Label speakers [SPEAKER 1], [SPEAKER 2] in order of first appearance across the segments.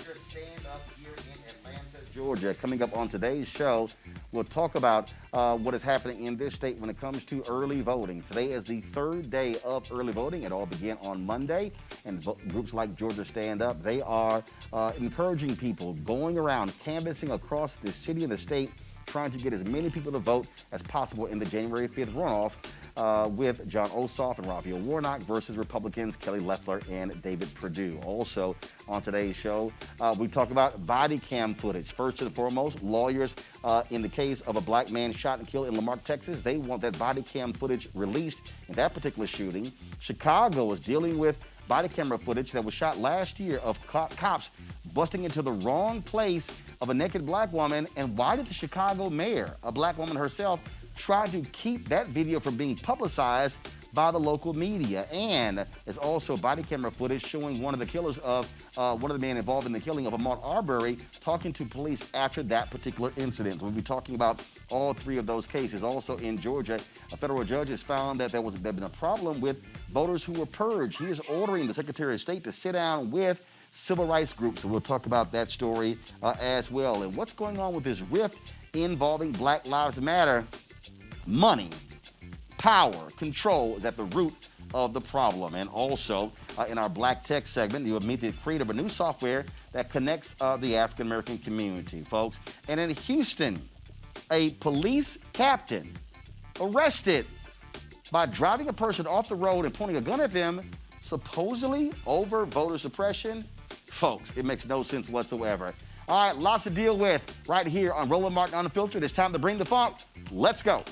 [SPEAKER 1] Georgia Stand Up here in Atlanta, Georgia. Coming up on today's show, we'll talk about what is happening in this state when it comes to early voting. Today is the third day of early voting. It all began on Monday, and groups like Georgia Stand Up, they are encouraging people, going around, canvassing across the city and the state, trying to get as many people to vote as possible in the January 5th runoff with Jon Ossoff and Raphael Warnock versus Republicans Kelly Loeffler and David Perdue. Also on today's show, we talk about body cam footage. First and foremost, lawyers in the case of a black man shot and killed in Lamarck, Texas, they want that body cam footage released in that particular shooting. Chicago is dealing with body camera footage that was shot last year of cops busting into the wrong place of a naked black woman. And why did the Chicago mayor, a black woman herself, try to keep that video from being publicized by the local media? And there's also body camera footage showing one of the killers of one of the men involved in the killing of Ahmaud Arbery talking to police after that particular incident. So we'll be talking about all three of those cases. Also in Georgia, a federal judge has found that there'd been a problem with voters who were purged. He is ordering the Secretary of State to sit down with civil rights groups. So we'll talk about that story as well. And what's going on with this rift involving Black Lives Matter? Money, power, control is at the root of the problem. And also in our Black Tech segment, you'll meet the creator of a new software that connects the African American community, folks. And in Houston, a police captain arrested by driving a person off the road and pointing a gun at them, supposedly over voter suppression. Folks, it makes no sense whatsoever. All right, lots to deal with right here on Roland Martin Unfiltered. It's time to bring the funk. Let's go.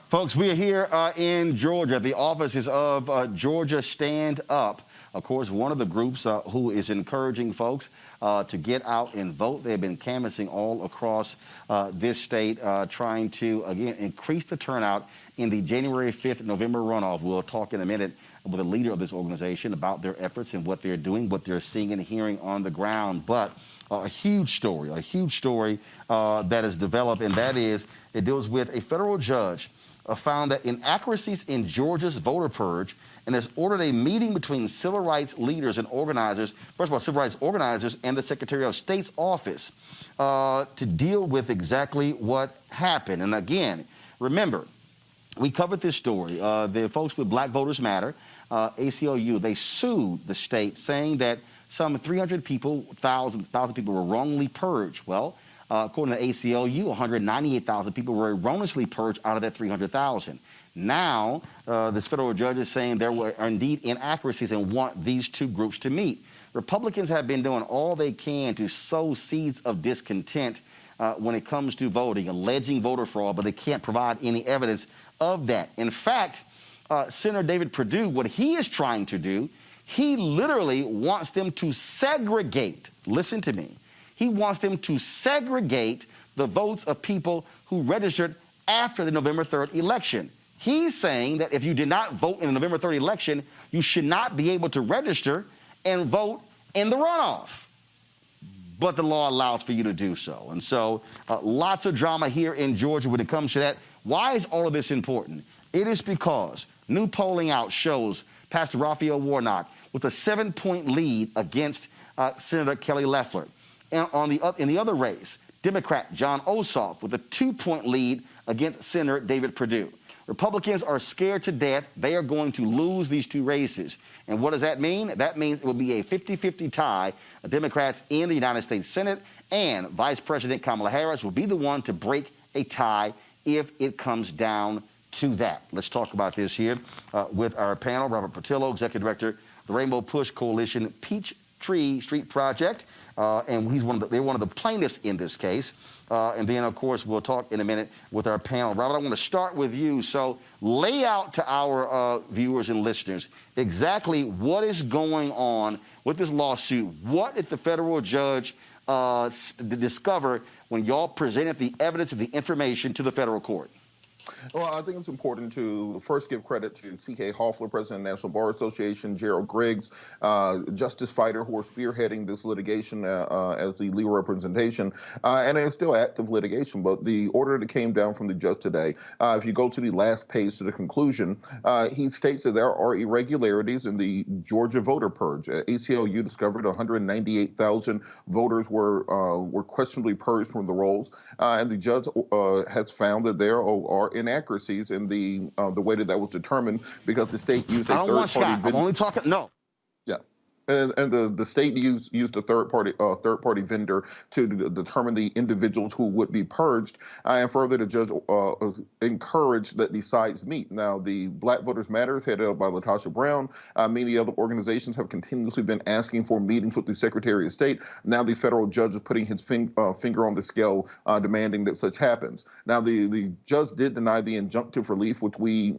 [SPEAKER 1] Folks, we are here in Georgia, the offices of Georgia Stand Up. Of course, one of the groups who is encouraging folks to get out and vote. They've been canvassing all across this state, trying to, again, increase the turnout in the January 5th November runoff. We'll talk in a minute with the leader of this organization about their efforts and what they're doing, what they're seeing and hearing on the ground. But a huge story that has developed, and that is it deals with a federal judge found that inaccuracies in Georgia's voter purge and has ordered a meeting between civil rights leaders and organizers, first of all, civil rights organizers and the Secretary of State's office to deal with exactly what happened. And again, remember, we covered this story. The folks with Black Voters Matter, ACLU, they sued the state saying that some 300 people, 1,000 people were wrongly purged. Well, according to ACLU, 198,000 people were erroneously purged out of that 300,000. Now, this federal judge is saying there were indeed inaccuracies and want these two groups to meet. Republicans have been doing all they can to sow seeds of discontent when it comes to voting, alleging voter fraud, but they can't provide any evidence of that. In fact, Senator David Perdue, what he is trying to do, he literally wants them to segregate. Listen to me. He wants them to segregate the votes of people who registered after the November 3rd election. He's saying that if you did not vote in the November 3rd election, you should not be able to register and vote in the runoff. But the law allows for you to do so. And so lots of drama here in Georgia when it comes to that. Why is all of this important? It is because new polling out shows Pastor Raphael Warnock with a 7-point lead against Senator Kelly Loeffler. And in the other race, Democrat Jon Ossoff with a 2-point lead against Senator David Perdue. Republicans are scared to death. They are going to lose these two races. And what does that mean? That means it will be a 50-50 tie of Democrats in the United States Senate, and Vice President Kamala Harris will be the one to break a tie if it comes down to that. Let's talk about this here with our panel. Robert Portillo, Executive Director, the Rainbow Push Coalition Peachtree Street Project, and they're one of the plaintiffs in this case. And then, of course, we'll talk in a minute with our panel. Robert, I want to start with you. So lay out to our viewers and listeners exactly what is going on with this lawsuit. What did the federal judge discover when y'all presented the evidence and the information to the federal court?
[SPEAKER 2] Well, I think it's important to first give credit to C.K. Hoffler, President of the National Bar Association, Gerald Griggs, justice fighter who are spearheading this litigation as the legal representation, and it's still active litigation. But the order that came down from the judge today, if you go to the last page to the conclusion, he states that there are irregularities in the Georgia voter purge. ACLU discovered 198,000 voters were questionably purged from the rolls, and the judge has found that there are inaccuracies in the way that was determined because the state used a third-party.
[SPEAKER 1] I'm only talking. No.
[SPEAKER 2] Yeah. And the state used a third-party vendor to determine the individuals who would be purged, and further, the judge encouraged that these sides meet. Now, the Black Voters Matters, headed up by LaTosha Brown, many other organizations have continuously been asking for meetings with the Secretary of State. Now, the federal judge is putting his finger on the scale, demanding that such happens. Now, the judge did deny the injunctive relief, which we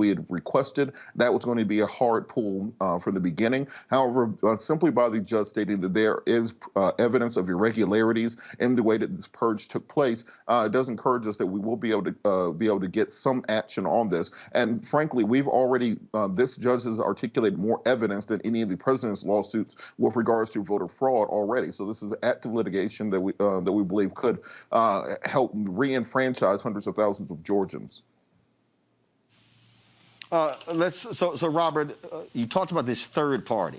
[SPEAKER 2] had requested. That was going to be a hard pull from the beginning. However, simply by the judge stating that there is evidence of irregularities in the way that this purge took place, it does encourage us that we will be able to get some action on this. And frankly, we've already this judge has articulated more evidence than any of the president's lawsuits with regards to voter fraud already. So this is active litigation that we believe could help re-enfranchise hundreds of thousands of Georgians.
[SPEAKER 1] So Robert, you talked about this third party.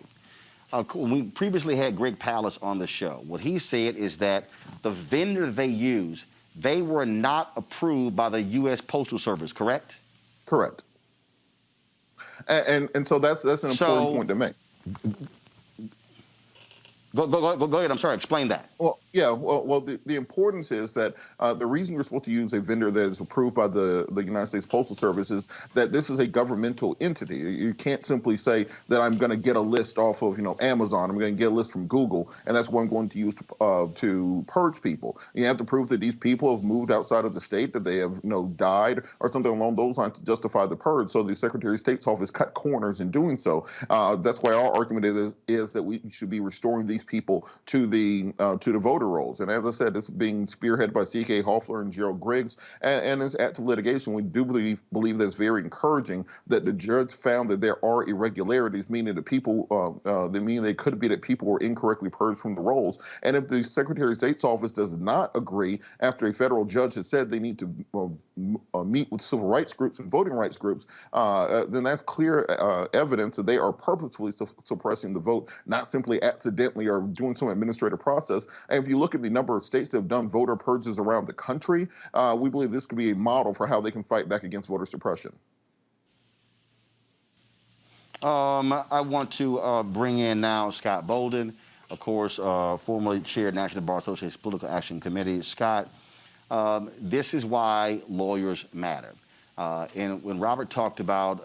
[SPEAKER 1] We previously had Greg Pallas on the show. What he said is that the vendor they use, they were not approved by the U.S. Postal Service, correct?
[SPEAKER 2] Correct. And so that's an important point to make.
[SPEAKER 1] Go ahead. I'm sorry. Explain that.
[SPEAKER 2] Well, yeah. Well, the importance is that the reason you're supposed to use a vendor that is approved by the United States Postal Service is that this is a governmental entity. You can't simply say that I'm going to get a list off of Amazon. I'm going to get a list from Google, and that's what I'm going to use to purge people. You have to prove that these people have moved outside of the state, that they have died or something along those lines to justify the purge. So the Secretary of State's office cut corners in doing so. That's why our argument is that we should be restoring these people to the voter rolls. And as I said, it's being spearheaded by C.K. Hoffler and Gerald Griggs, and it's active litigation. We do believe that it's very encouraging that the judge found that there are irregularities, meaning that they could be that people were incorrectly purged from the rolls. And if the Secretary of State's office does not agree, after a federal judge has said they need to meet with civil rights groups and voting rights groups, then that's clear evidence that they are purposefully suppressing the vote, not simply accidentally or doing some administrative process. And if you look at the number of states that have done voter purges around the country, we believe this could be a model for how they can fight back against voter suppression.
[SPEAKER 1] I want to bring in now Scott Bolden, of course, formerly chaired National Bar Association's Political Action Committee. Scott, this is why lawyers matter. And when Robert talked about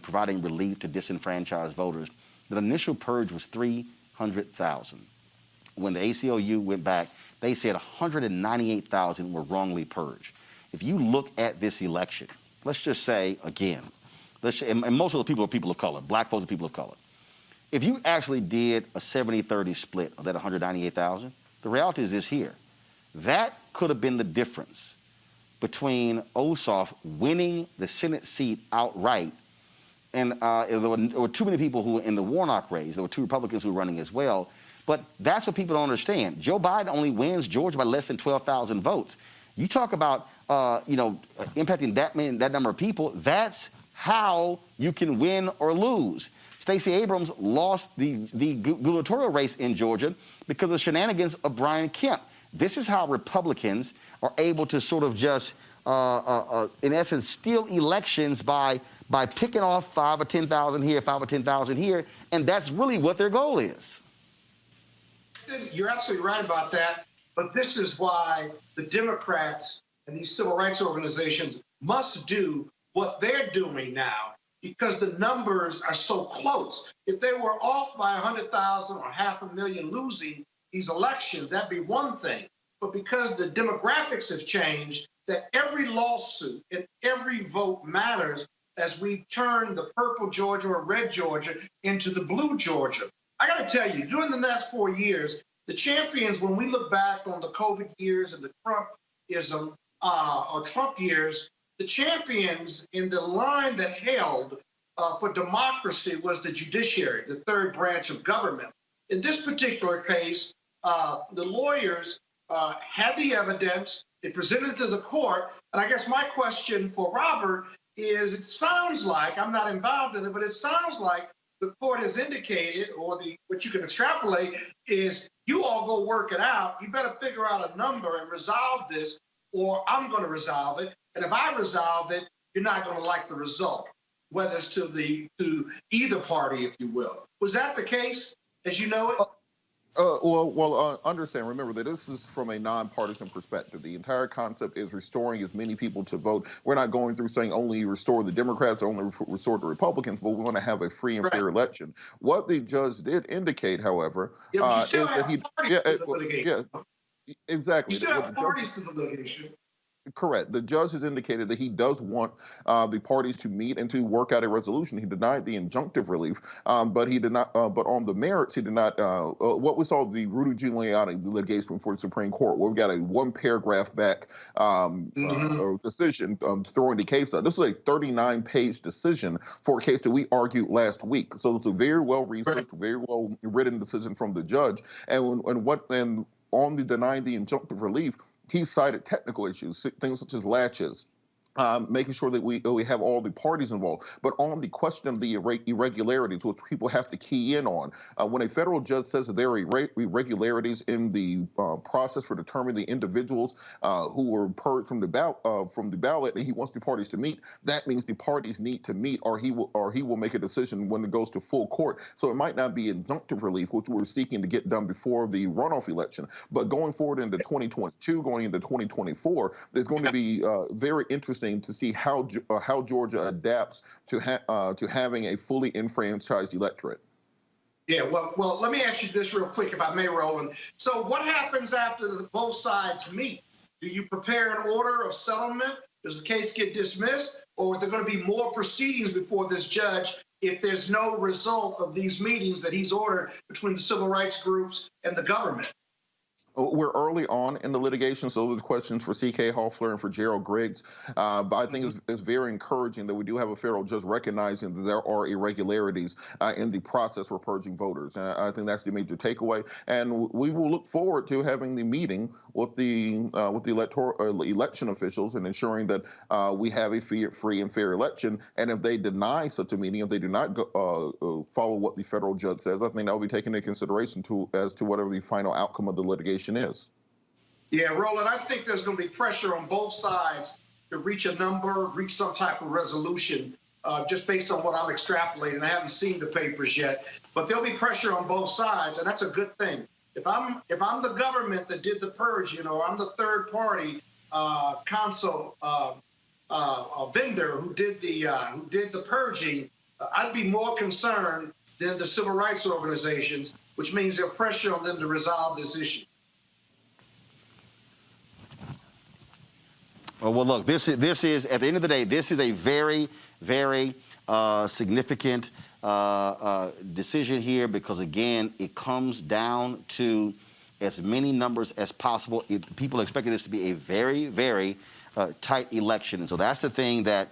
[SPEAKER 1] providing relief to disenfranchised voters, the initial purge was 300,000. When the ACLU went back, they said 198,000 were wrongly purged. If you look at this election, let's just say again, and most of the people are people of color, black folks are people of color. If you actually did a 70-30 split of that 198,000, the reality is this here. That could have been the difference between Ossoff winning the Senate seat outright, and there were too many people who were in the Warnock race. There were two Republicans who were running as well. But that's what people don't understand. Joe Biden only wins Georgia by less than 12,000 votes. You talk about impacting that number of people. That's how you can win or lose. Stacey Abrams lost the gubernatorial race in Georgia because of the shenanigans of Brian Kemp. This is how Republicans are able to sort of just, in essence, steal elections by picking off 5 or 10,000 here, 5 or 10,000 here, and that's really what their goal is.
[SPEAKER 3] You're absolutely right about that, but this is why the Democrats and these civil rights organizations must do what they're doing now because the numbers are so close. If they were off by 100,000 or 500,000 losing these elections, that'd be one thing. But because the demographics have changed, that every lawsuit and every vote matters as we turn the purple Georgia or red Georgia into the blue Georgia. I got to tell you, during the last 4 years, the champions, when we look back on the COVID years and the Trumpism or Trump years, the champions in the line that held for democracy was the judiciary, the third branch of government. In this particular case, the lawyers had the evidence, they presented it to the court, and I guess my question for Robert is, it sounds like, I'm not involved in it, but it sounds like the court has indicated, or what you can extrapolate is, you all go work it out. You better figure out a number and resolve this, or I'm going to resolve it. And if I resolve it, you're not going to like the result, whether it's to either party, if you will. Was that the case, as you know it?
[SPEAKER 2] Understand, remember that this is from a nonpartisan perspective. The entire concept is restoring as many people to vote. We're not going through saying only restore the Democrats, only restore the Republicans, but we want to have a free and fair election. What the judge did indicate, however, is that exactly.
[SPEAKER 3] You still have parties to the litigation.
[SPEAKER 2] Correct. The judge has indicated that he does want the parties to meet and to work out a resolution. He denied the injunctive relief, but he did not. But on the merits, he did not. What we saw the Rudy Giuliani litigation before the Supreme Court, where we got a one-paragraph back decision throwing the case out. This is a 39-page decision for a case that we argued last week. So it's a very well-researched, very well-written decision from the judge. And on the denying the injunctive relief, he cited technical issues, things such as latches, making sure that we have all the parties involved. But on the question of the irregularities, which people have to key in on, when a federal judge says that there are irregularities in the process for determining the individuals who were purged from the ballot, and he wants the parties to meet, that means the parties need to meet, or he will make a decision when it goes to full court. So it might not be injunctive relief, which we're seeking to get done before the runoff election, but going forward into 2022, going into 2024, there's going to be very interesting to see how Georgia adapts to having a fully enfranchised electorate.
[SPEAKER 3] Yeah, well, let me ask you this real quick, if I may, Roland. So what happens after both sides meet? Do you prepare an order of settlement? Does the case get dismissed? Or is there going to be more proceedings before this judge if there's no result of these meetings that he's ordered between the civil rights groups and the government?
[SPEAKER 2] We're early on in the litigation, so those are questions for C.K. Hoffler and for Gerald Griggs. But I think it's very encouraging that we do have a federal judge recognizing that there are irregularities in the process for purging voters. And I think that's the major takeaway. And we will look forward to having the meeting with the election officials and ensuring that we have a free and fair election. And if they deny such a meeting, if they do not follow what the federal judge says, I think that will be taken into consideration as to whatever the final outcome of the litigation is.
[SPEAKER 3] Yeah, Roland, I think there's going to be pressure on both sides to reach a number, reach some type of resolution, just based on what I'm extrapolating. I haven't seen the papers yet, but there'll be pressure on both sides, and that's a good thing. If I'm the government that did the purge, or I'm the third party vendor who did the purging, I'd be more concerned than the civil rights organizations, which means there's pressure on them to resolve this issue.
[SPEAKER 1] Well, look, this is at the end of the day, this is a very, very significant decision here because, again, it comes down to as many numbers as possible. People are expecting this to be a very, very tight election. And so that's the thing that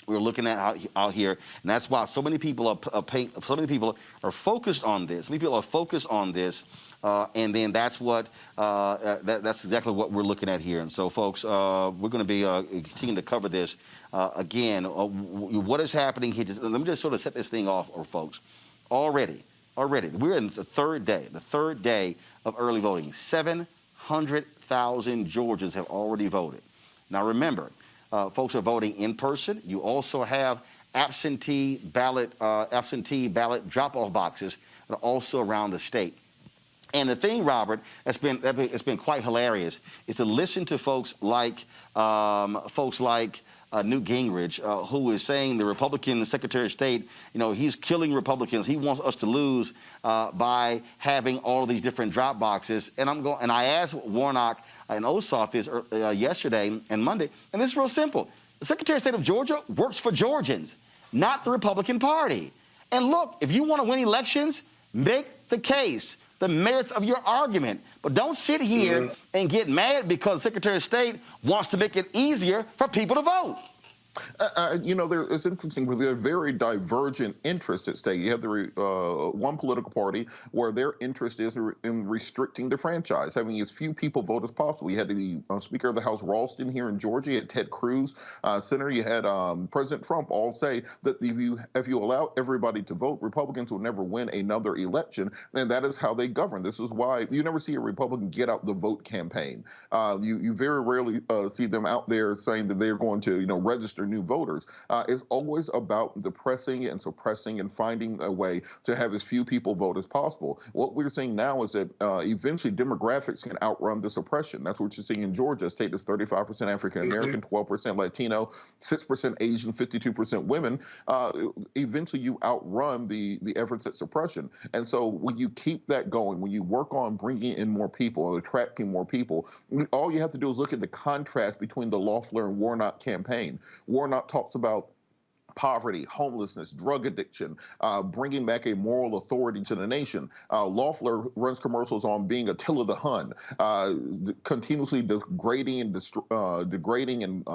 [SPEAKER 1] we're looking at out here. And that's why so many people are focused on this. So many people are focused on this. And then that's that's exactly what we're looking at here. And so, folks, we're going to be continuing to cover this again. What is happening here? Let me just sort of set this thing off, folks. Already, we're in the third day of early voting. 700,000 Georgians have already voted. Now, remember, folks are voting in person. You also have absentee ballot drop-off boxes that are also around the state. And the thing, Robert, it's been quite hilarious is to listen to folks like Newt Gingrich, who is saying the Republican Secretary of State, he's killing Republicans. He wants us to lose by having all of these different drop boxes. And I asked Warnock and Ossoff this yesterday and Monday, and this is real simple. The Secretary of State of Georgia works for Georgians, not the Republican Party. And look, if you want to win elections, make the case, the merits of your argument. But don't sit here and get mad because the Secretary of State wants to make it easier for people to vote.
[SPEAKER 2] It's interesting, but there are very divergent interests at stake. You have the one political party where their interest is in restricting the franchise, having as few people vote as possible. You had the Speaker of the House, Ralston, here in Georgia. You had Ted Cruz, Senator. You had President Trump all say that if you allow everybody to vote, Republicans will never win another election, and that is how they govern. This is why you never see a Republican get out the vote campaign. You very rarely see them out there saying that they're going to register new voters. It's always about depressing and suppressing and finding a way to have as few people vote as possible. What we're seeing now is that eventually demographics can outrun the suppression. That's what you're seeing in Georgia, a state that's 35% African American, 12% Latino, 6% Asian, 52% women. Eventually you outrun the efforts at suppression. And so when you keep that going, when you work on bringing in more people or attracting more people, all you have to do is look at the contrast between the Loeffler and Warnock campaign. Warnock talks about poverty, homelessness, drug addiction, bringing back a moral authority to the nation. Loeffler runs commercials on being Attila the Hun, continuously degrading and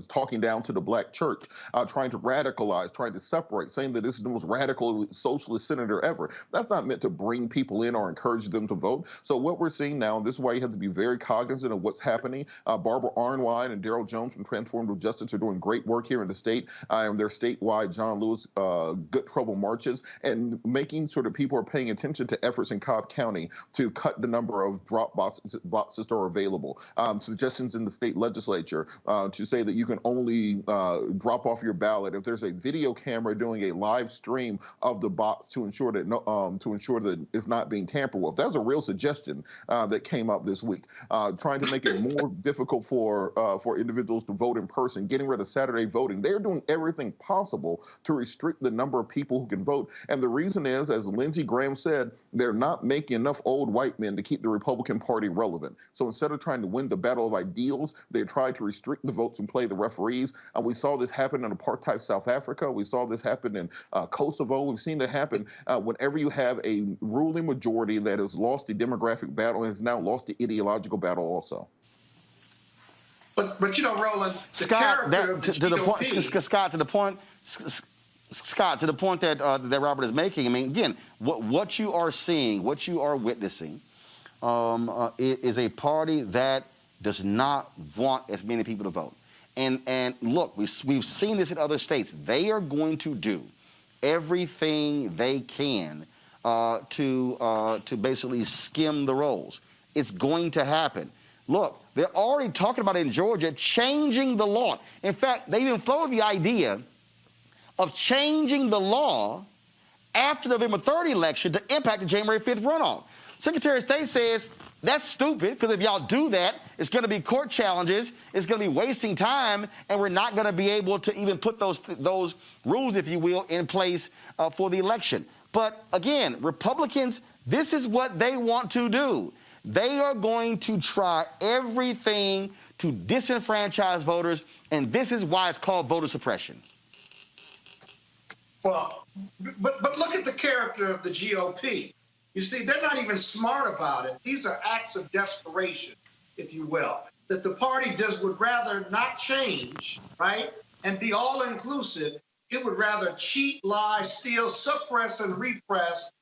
[SPEAKER 2] talking down to the black church, trying to radicalize, trying to separate, saying that this is the most radical socialist senator ever. That's not meant to bring people in or encourage them to vote. So what we're seeing now, and this is why you have to be very cognizant of what's happening. Barbara Arnwine and Darrell Jones from Transformative Justice are doing great work here in the state, and their statewide John Lewis Good Trouble marches, and making sure that people are paying attention to efforts in Cobb County to cut the number of drop boxes that are available. Suggestions in the state legislature to say that you can only drop off your ballot if there's a video camera doing a live stream of the box to ensure that it's not being tampered with. That was a real suggestion that came up this week. Trying to make it more difficult for individuals to vote in person, getting rid of Saturday voting. They're doing everything possible to restrict the number of people who can vote. And the reason is, as Lindsey Graham said, they're not making enough old white men to keep the Republican Party relevant. So instead of trying to win the battle of ideals, they tried to restrict the votes and play the referees. And we saw this happen in apartheid South Africa. We saw this happen in Kosovo. We've seen it happen whenever you have a ruling majority that has lost the demographic battle and has now lost the ideological battle also.
[SPEAKER 3] But Roland,
[SPEAKER 1] Scott, to the point that Robert is making. I mean, again, what you are seeing, what you are witnessing, is a party that does not want as many people to vote. And look, we've seen this in other states. They are going to do everything they can to basically skim the rolls. It's going to happen. Look, they're already talking about it in Georgia, changing the law. In fact, they even floated the idea of changing the law after the November 3rd election to impact the January 5th runoff. Secretary of State says that's stupid because if y'all do that, it's going to be court challenges, it's going to be wasting time, and we're not going to be able to even put those rules, if you will, in place for the election. But again, Republicans, this is what they want to do. They are going to try everything to disenfranchise voters, and this is why it's called voter suppression.
[SPEAKER 3] Well, but look at the character of the GOP. You see, they're not even smart about it. These are acts of desperation, if you will, that the party would rather not change, right, and be all-inclusive. It would rather cheat, lie, steal, suppress, and repress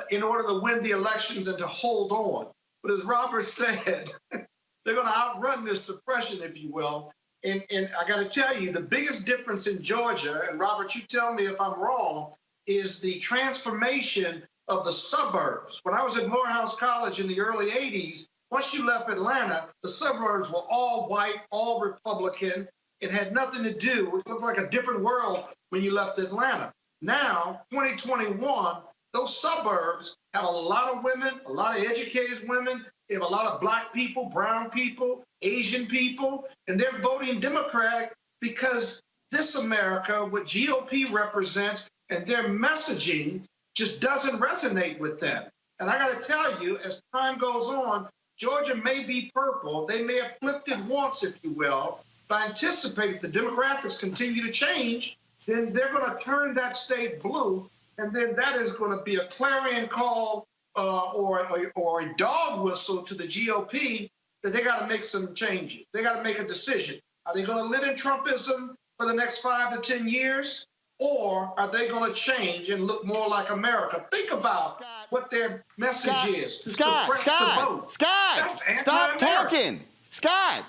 [SPEAKER 3] in order to win the elections and to hold on. But as Robert said, they're going to outrun this suppression, if you will. And I got to tell you, the biggest difference in Georgia, and Robert, you tell me if I'm wrong, is the transformation of the suburbs. When I was at Morehouse College in the early 80s, once you left Atlanta, the suburbs were all white, all Republican. It had nothing to do. It looked like a different world when you left Atlanta. Now, 2021, those suburbs have a lot of women, a lot of educated women. They have a lot of black people, brown people, Asian people, and they're voting Democratic because this America, what GOP represents, and their messaging just doesn't resonate with them. And I got to tell you, as time goes on, Georgia may be purple. They may have flipped it once, if you will. But I anticipate if the demographics continue to change, then they're going to turn that state blue. And then that is going to be a clarion call or a dog whistle to the GOP that they got to make some changes. They got to make a decision. Are they going to live in Trumpism for the next 5 to 10 years? Or are they going to change and look more like America? Think about what their message is to suppress the vote.
[SPEAKER 1] Stop talking. Scott,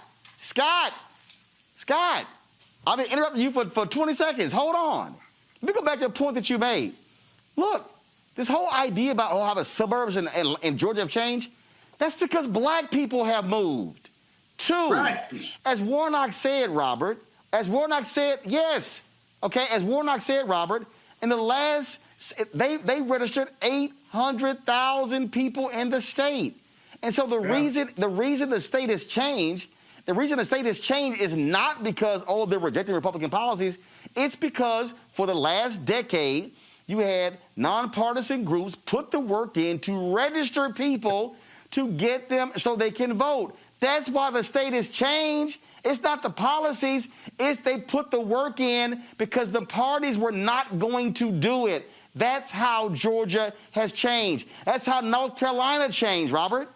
[SPEAKER 1] I've been interrupting you for 20 seconds. Hold on. Let me go back to the point that you made. Look, this whole idea about how the suburbs in Georgia have changed, that's because black people have moved. Two, as Warnock said, Robert, yes. Okay, as Warnock said, Robert, in the last, they registered 800,000 people in the state. And so the reason the state has changed, is not because, they're rejecting Republican policies. It's because for the last decade, you had nonpartisan groups put the work in to register people to get them so they can vote. That's why the state has changed. It's not the policies. It's they put the work in because the parties were not going to do it. That's how Georgia has changed. That's how North Carolina changed, Robert.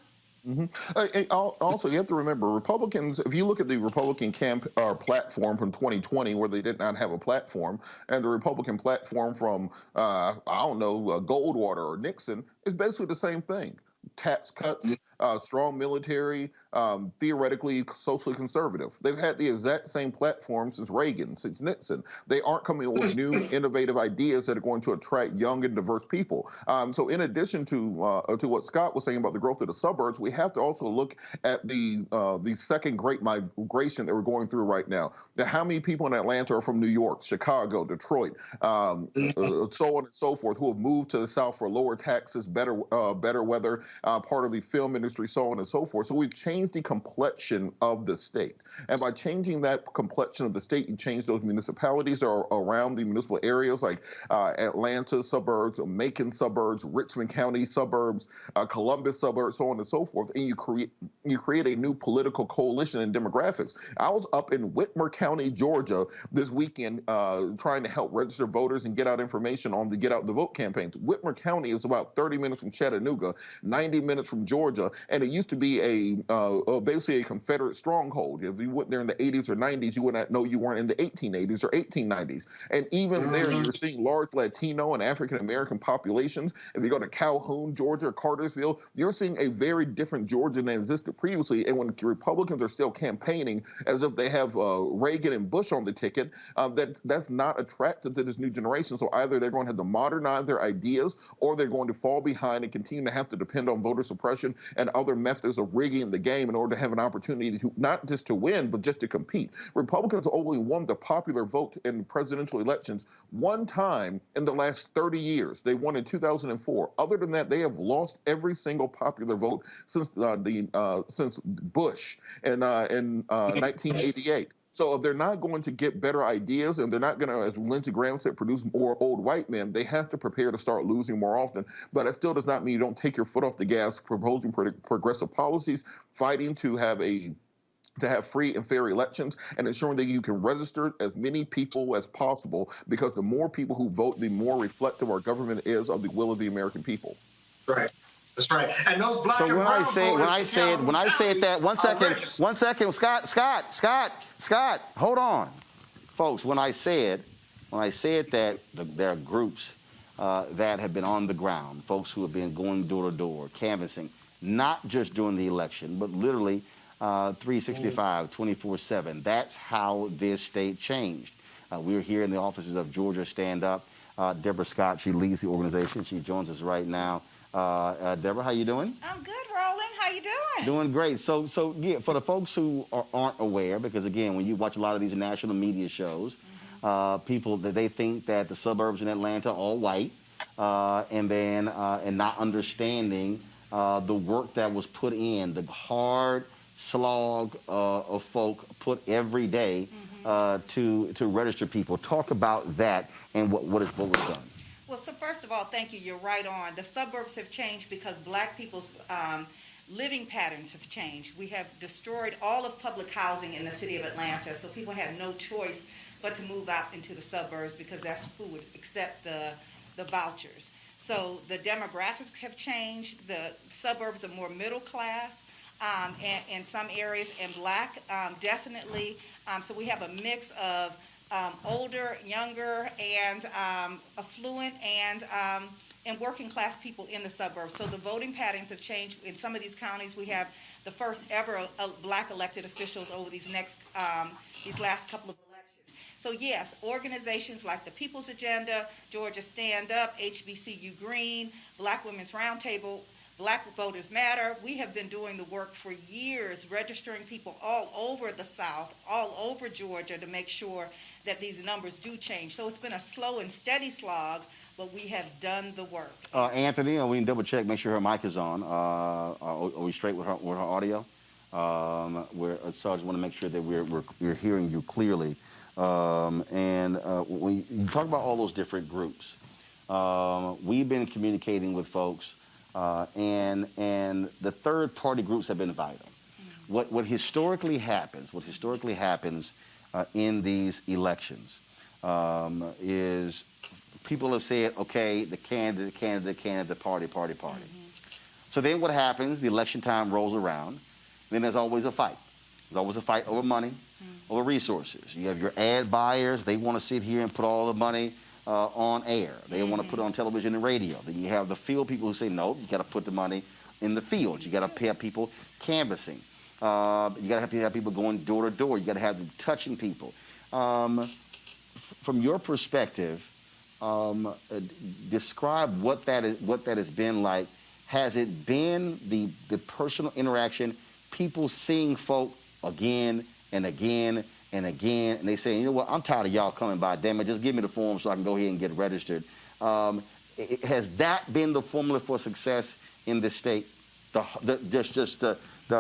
[SPEAKER 2] Also, you have to remember, Republicans, if you look at the Republican platform from 2020, where they did not have a platform, and the Republican platform from, Goldwater or Nixon, it's basically the same thing. Tax cuts, strong military, theoretically socially conservative. They've had the exact same platform since Reagan, since Nixon. They aren't coming up with new, innovative ideas that are going to attract young and diverse people. So in addition to what Scott was saying about the growth of the suburbs, we have to also look at the second great migration that we're going through right now. How many people in Atlanta are from New York, Chicago, Detroit, so on and so forth, who have moved to the South for lower taxes, better weather, part of the film industry, so on and so forth. So we've changed the complexion of the state. And by changing that complexion of the state, you change those municipalities that are around the municipal areas like Atlanta suburbs, Macon suburbs, Richmond County suburbs, Columbus suburbs, so on and so forth. And you create a new political coalition and demographics. I was up in Whitmer County, Georgia this weekend trying to help register voters and get out information on the Get Out the Vote campaigns. Whitmer County is about 30 minutes from Chattanooga, 90 minutes from Georgia, and it used to be basically a Confederate stronghold. If you went there in the 80s or 90s, you would not know you weren't in the 1880s or 1890s. And even there, you're seeing large Latino and African-American populations. If you go to Calhoun, Georgia, or Cartersville, you're seeing a very different Georgia than existed previously. And when the Republicans are still campaigning as if they have Reagan and Bush on the ticket, that's not attractive to this new generation. So either they're going to have to modernize their ideas, or they're going to fall behind and continue to have to depend on voter suppression and other methods of rigging the game in order to have an opportunity to not just to win, but just to compete. Republicans only won the popular vote in presidential elections one time in the last 30 years. They won in 2004. Other than that, they have lost every single popular vote since Bush in 1988. So if they're not going to get better ideas, and they're not going to, as Lindsey Graham said, produce more old white men, they have to prepare to start losing more often. But that still does not mean you don't take your foot off the gas, proposing progressive policies, fighting to have free and fair elections, and ensuring that you can register as many people as possible, because the more people who vote, the more reflective our government is of the will of the American people.
[SPEAKER 3] Right. That's right. And those black and brown voters.
[SPEAKER 1] When I said that, one second, Scott, hold on, folks. When I said that there are groups that have been on the ground, folks who have been going door to door, canvassing, not just during the election, but literally 365, 24/7. That's how this state changed. We're here in the offices of Georgia Stand Up. Deborah Scott, she leads the organization. She joins us right now. Deborah, how you doing?
[SPEAKER 4] I'm good, Roland. How you doing?
[SPEAKER 1] Doing great. So yeah, for the folks who aren't aware, because again, when you watch a lot of these national media shows, people that they think that the suburbs in Atlanta are all white, and not understanding the work that was put in, the hard slog of folk put every day to register people. Talk about that and what was done.
[SPEAKER 4] Well, so first of all, thank you. You're right on. The suburbs have changed because black people's living patterns have changed. We have destroyed all of public housing in the city of Atlanta, so people have no choice but to move out into the suburbs because that's who would accept the vouchers. So the demographics have changed. The suburbs are more middle class in some areas, and black definitely. So we have a mix of older, younger, and affluent, and working class people in the suburbs. So the voting patterns have changed. In some of these counties, we have the first ever black elected officials over these last couple of elections. So yes, organizations like the People's Agenda, Georgia Stand Up, HBCU Green, Black Women's Roundtable, Black Voters Matter. We have been doing the work for years, registering people all over the South, all over Georgia to make sure that these numbers do change. So it's been a slow and steady slog, but we have done the work.
[SPEAKER 1] Anthony, we can double check, make sure her mic is on. Are we straight with her audio? So I just want to make sure that we're hearing you clearly. When you talk about all those different groups, we've been communicating with folks, and the third party groups have been vital. What historically happens in these elections is people have said, okay, the candidate, party. So then what happens, the election time rolls around, then there's always a fight. There's always a fight over money, over resources. You have your ad buyers, they want to sit here and put all the money on air. They want to put it on television and radio. Then you have the field people who say, no, you got to put the money in the field. You got to have people canvassing. You got to have people going door to door. You got to have them touching people. From your perspective, describe what that has been like. Has it been the personal interaction, people seeing folk again and again and again, and they say, you know what, I'm tired of y'all coming by, damn it, just give me the form so I can go ahead and get registered. Has that been the formula for success in this state? The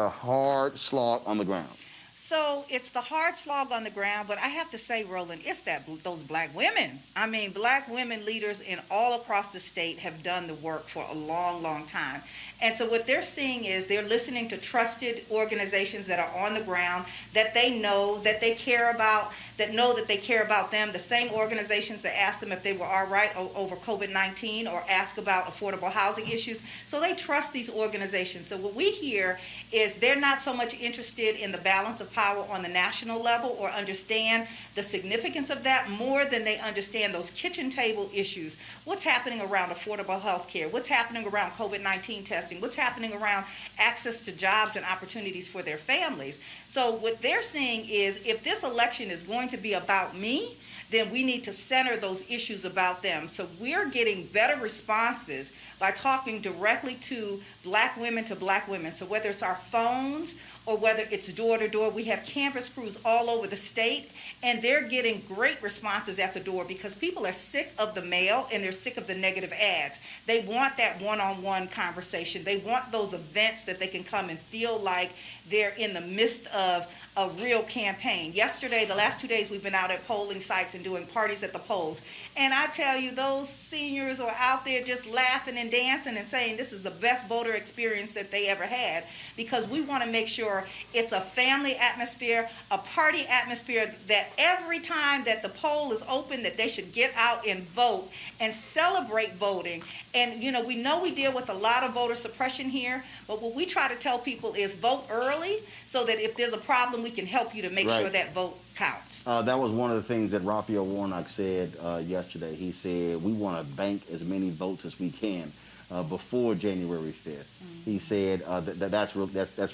[SPEAKER 1] hard slog on the ground?
[SPEAKER 4] So it's the hard slog on the ground, but I have to say, Roland, it's those black women. I mean, black women leaders in all across the state have done the work for a long, long time. And so what they're seeing is they're listening to trusted organizations that are on the ground, that they know, that they care about, that know that they care about them, the same organizations that asked them if they were all right over COVID-19 or ask about affordable housing issues. So they trust these organizations. So what we hear is they're not so much interested in the balance of power on the national level or understand the significance of that more than they understand those kitchen table issues. What's happening around affordable health care? What's happening around COVID-19 testing? What's happening around access to jobs and opportunities for their families? So what they're seeing is if this election is going to be about me, then we need to center those issues about them. So we're getting better responses by talking directly to black women. So whether it's our phones or whether it's door to door, we have canvas crews all over the state, and they're getting great responses at the door because people are sick of the mail and they're sick of the negative ads. They want that one-on-one conversation. They want those events that they can come and feel like they're in the midst of a real campaign. Yesterday, the last 2 days, we've been out at polling sites and doing parties at the polls. And I tell you, those seniors are out there just laughing and dancing and saying this is the best voter experience that they ever had, because we want to make sure it's a family atmosphere, a party atmosphere, that every time that the poll is open, that they should get out and vote and celebrate voting. And, you know we deal with a lot of voter suppression here, but what we try to tell people is vote early so that if there's a problem, we can help you to make sure that vote counts. That
[SPEAKER 1] was one of the things that Raphael Warnock said yesterday. He said, we want to bank as many votes as we can before January 5th. He said that's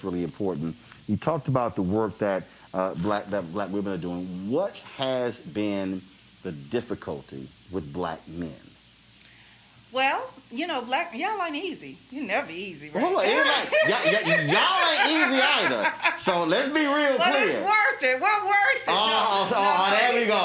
[SPEAKER 1] really important. You talked about the work that black women are doing. What has been the difficulty with black men?
[SPEAKER 4] Well, y'all ain't easy. You're never easy, right?
[SPEAKER 1] Hold on, y'all ain't easy either. So let's be real clear.
[SPEAKER 4] But it's worth it. We're worth it.
[SPEAKER 1] There we go.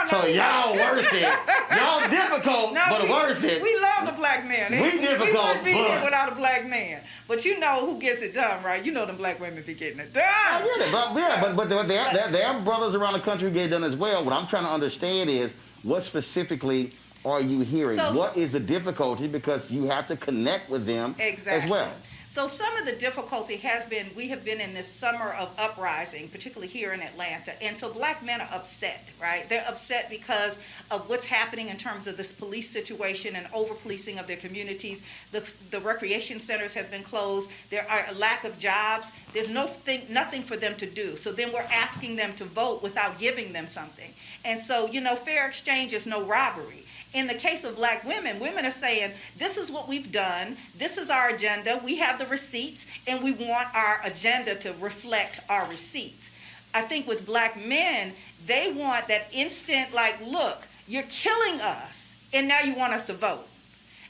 [SPEAKER 1] So y'all worth it. Y'all difficult,
[SPEAKER 4] No,
[SPEAKER 1] but worth it.
[SPEAKER 4] We love the black man.
[SPEAKER 1] We difficult,
[SPEAKER 4] We wouldn't be here
[SPEAKER 1] but-
[SPEAKER 4] without a black man. But you know who gets it done, right? You know them black women be getting it done.
[SPEAKER 1] I get it, but there are brothers around the country who get it done as well. What I'm trying to understand is what specifically are you hearing?
[SPEAKER 4] So-
[SPEAKER 1] What is the difficulty? Because you have to connect with them
[SPEAKER 4] Exactly.
[SPEAKER 1] as well.
[SPEAKER 4] So some of the difficulty has been, we have been in this summer of uprising, particularly here in Atlanta, and so black men are upset, right? They're upset because of what's happening in terms of this police situation and over-policing of their communities. The recreation centers have been closed. There are a lack of jobs. There's nothing for them to do. So then we're asking them to vote without giving them something. And so, fair exchange is no robbery. In the case of black women, women are saying, this is what we've done, this is our agenda, we have the receipts, and we want our agenda to reflect our receipts. I think with black men, they want that instant, like, look, you're killing us, and now you want us to vote.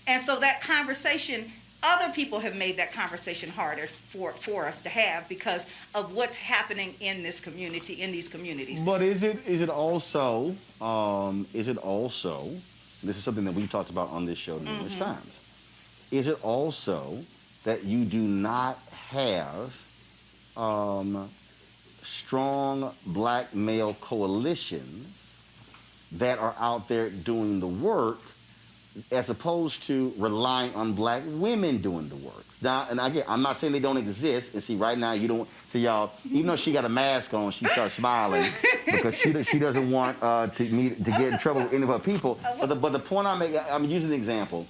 [SPEAKER 4] And so that conversation, other people have made that conversation harder for us to have because of what's happening in this community, in these communities.
[SPEAKER 1] But is it also, this is something that we've talked about on this show numerous times, is it also that you do not have strong black male coalitions that are out there doing the work as opposed to relying on black women doing the work? Now, and again, I'm not saying they don't exist. And see, right now, you don't see y'all. Even though she got a mask on, she starts smiling because she doesn't want to get in trouble with any of her people. But the point I'm using an example.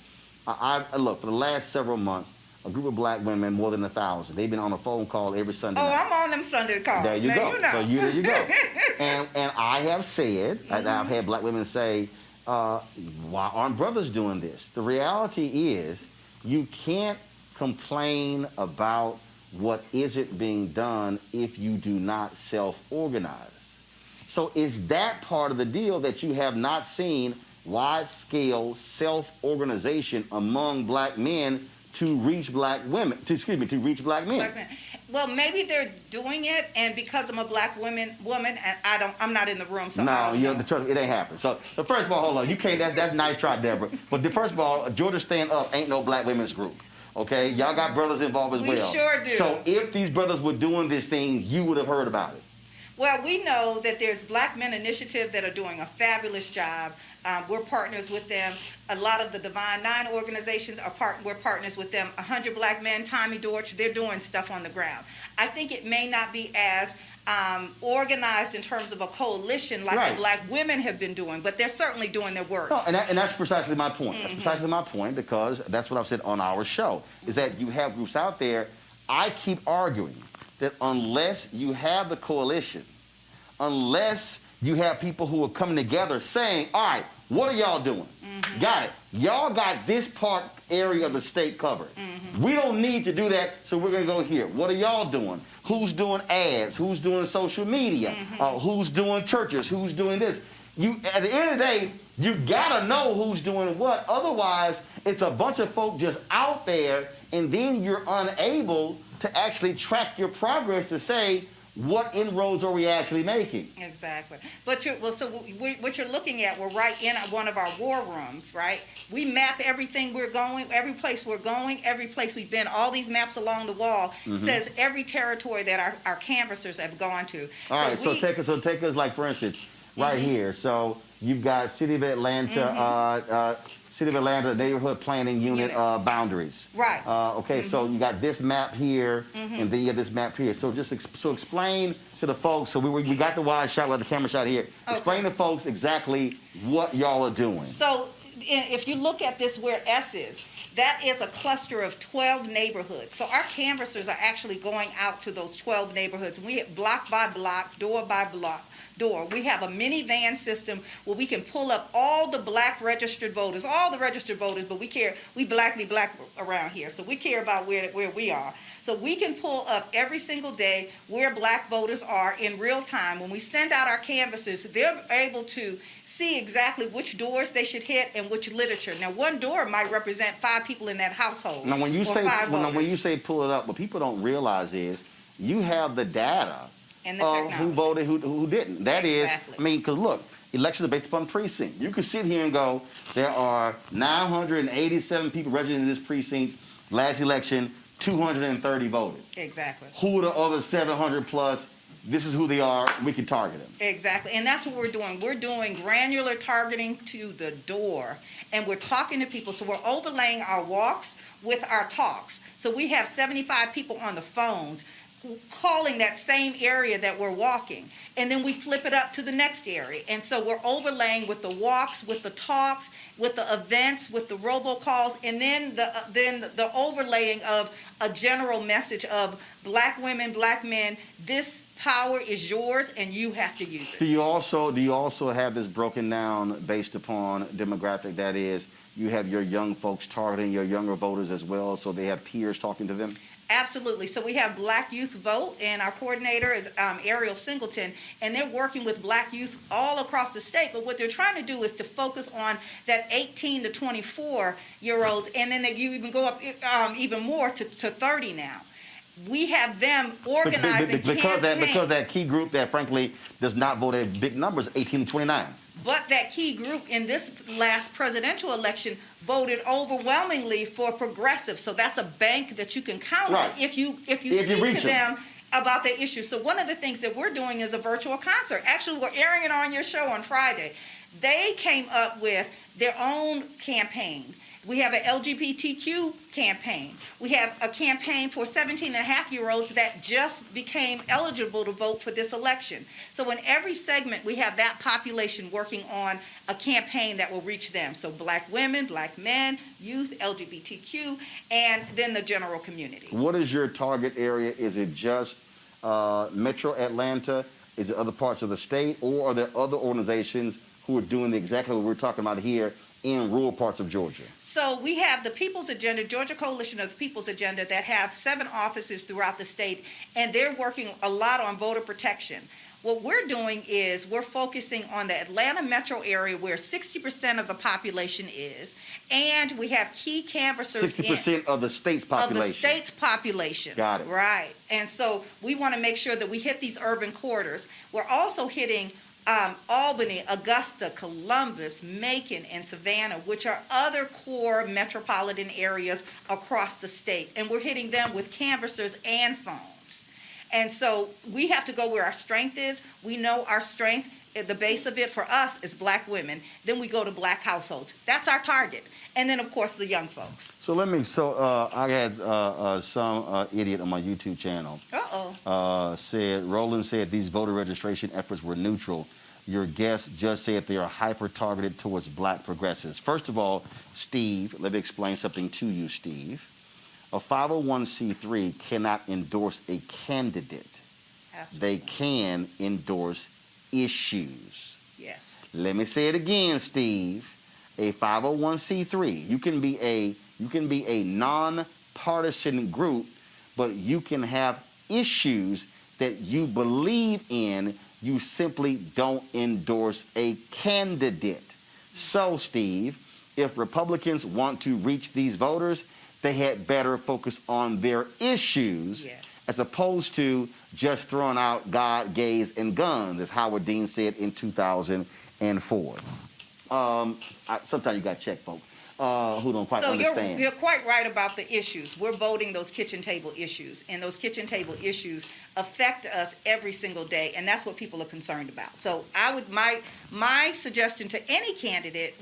[SPEAKER 1] I look, for the last several months, a group of black women, more than 1,000. They've been on a phone call every Sunday night.
[SPEAKER 4] I'm on them Sunday calls.
[SPEAKER 1] There you
[SPEAKER 4] now
[SPEAKER 1] go.
[SPEAKER 4] You know.
[SPEAKER 1] So there you go. and I have said, and I've had black women say, why aren't brothers doing this? The reality is, you can't complain about what isn't being done if you do not self-organize. So is that part of the deal that you have not seen wide-scale self-organization among black men to reach black women, to reach black men?
[SPEAKER 4] Black men. Well, maybe they're doing it, and because I'm a black woman, and I'm not in the room, so I don't know.
[SPEAKER 1] Trust me, it ain't happened. So first of all, hold on, you can't. That's nice try, Deborah. But first of all, Georgia Stand Up ain't no black women's group. Okay, y'all got brothers involved as well.
[SPEAKER 4] We sure do.
[SPEAKER 1] So if these brothers were doing this thing, you would have heard about it.
[SPEAKER 4] Well, we know that there's Black Men Initiative that are doing a fabulous job. We're partners with them. A lot of the Divine Nine organizations we're partners with them. 100 Black Men, Tommy Dortch, they're doing stuff on the ground. I think it may not be as organized in terms of a coalition like the black women have been doing, but they're certainly doing their work.
[SPEAKER 1] No, and that's precisely my point. That's precisely my point, because that's what I've said on our show, is that you have groups out there. I keep arguing that unless you have the coalition, unless you have people who are coming together saying, all right, what are y'all doing? Got it. Y'all got this area of the state covered. We don't need to do that, so we're going to go here. What are y'all doing? Who's doing ads? Who's doing social media? Who's doing churches? Who's doing this? At the end of the day, you got to know who's doing what. Otherwise, it's a bunch of folk just out there, and then you're unable to actually track your progress to say, what inroads are we actually making?
[SPEAKER 4] Exactly. But what you're looking at, we're right in one of our war rooms, right? We map everything we're going, every place we're going, every place we've been. All these maps along the wall says every territory that our canvassers have gone to.
[SPEAKER 1] All right, so take us like, for instance, right here. So you've got City of Atlanta, neighborhood planning unit boundaries. Right. Okay, so you got this map here, and then you have this map here. So explain to the folks. So we got the wide shot, we got the camera shot here. Okay. Explain to folks exactly what y'all are doing. So
[SPEAKER 4] if you look at this where S is, that is a cluster of 12 neighborhoods. So our canvassers are actually going out to those 12 neighborhoods. We hit block by block, door by block. We have a minivan system where we can pull up all the black registered voters, but we black around here, so we care about where we are. So we can pull up every single day where black voters are in real time. When we send out our canvassers, they're able to see exactly which doors they should hit and which literature. Now, one door might represent 5 people in that household.
[SPEAKER 1] Now, when you say pull it up, what people don't realize is you have the data.
[SPEAKER 4] And the technology.
[SPEAKER 1] Who voted, who didn't. That is, because look, elections are based upon precinct. You could sit here and go, there are 987 people registered in this precinct. Last election, 230 voted.
[SPEAKER 4] Exactly.
[SPEAKER 1] Who are the other 700 plus? This is who they are. We can target them.
[SPEAKER 4] Exactly. And that's what we're doing. We're doing granular targeting to the door, and we're talking to people. So we're overlaying our walks with our talks. So we have 75 people on the phones calling that same area that we're walking, and then we flip it up to the next area. And so we're overlaying with the walks, with the talks, with the events, with the robocalls, and then the overlaying of a general message of black women, black men. This power is yours, and you have to use it.
[SPEAKER 1] Do you also have this broken down based upon demographic? That is, you have your young folks targeting your younger voters as well, so they have peers talking to them?
[SPEAKER 4] Absolutely. So we have Black Youth Vote, and our coordinator is Ariel Singleton, and they're working with black youth all across the state. But what they're trying to do is to focus on that 18 to 24-year-olds, and then you even go up even more to 30 now. We have them organizing
[SPEAKER 1] because that key group that frankly does not vote at big numbers, 18 to 29.
[SPEAKER 4] But that key group in this last presidential election voted overwhelmingly for progressive. So that's a bank that you can count on if you speak to them about the issue. So one of the things that we're doing is a virtual concert. Actually, we're airing it on your show on Friday. They came up with their own campaign. We have an LGBTQ campaign. We have a campaign for 17-and-a-half-year-olds that just became eligible to vote for this election. So in every segment, we have that population working on a campaign that will reach them. So black women, black men, youth, LGBTQ, and then the general community.
[SPEAKER 1] What is your target area? Is it just Metro Atlanta? Is it other parts of the state? Or are there other organizations who are doing exactly what we're talking about here in rural parts of Georgia?
[SPEAKER 4] So we have the People's Agenda, Georgia Coalition of the People's Agenda, that have 7 offices throughout the state, and they're working a lot on voter protection. What we're doing is we're focusing on the Atlanta metro area where 60% of the population is, and we have key canvassers
[SPEAKER 1] 60% of the state's population.
[SPEAKER 4] Of the state's population.
[SPEAKER 1] Got it.
[SPEAKER 4] Right. And so we want to make sure that we hit these urban corridors. We're also hitting Albany, Augusta, Columbus, Macon, and Savannah, which are other core metropolitan areas across the state. And we're hitting them with canvassers and phones. And so we have to go where our strength is. We know our strength, the base of it for us is black women. Then we go to black households. That's our target. And then, of course, the young folks.
[SPEAKER 1] So I had some idiot on my YouTube channel. Roland said these voter registration efforts were neutral. Your guest just said they are hyper-targeted towards black progressives. First of all, Steve, let me explain something to you, Steve. A 501c3 cannot endorse a candidate. Absolutely. They can endorse issues.
[SPEAKER 4] Yes.
[SPEAKER 1] Let me say it again, Steve. A 501c3, you can be a non-partisan group, but you can have issues that you believe in. You simply don't endorse a candidate. So, Steve, if Republicans want to reach these voters, they had better focus on their issues as opposed to just throwing out God, gays, and guns, as Howard Dean said in 2004. Sometimes you got to check, folks, who don't quite understand.
[SPEAKER 4] So you're quite right about the issues. We're voting those kitchen table issues, and those kitchen table issues affect us every single day, and that's what people are concerned about. So my suggestion to any candidate,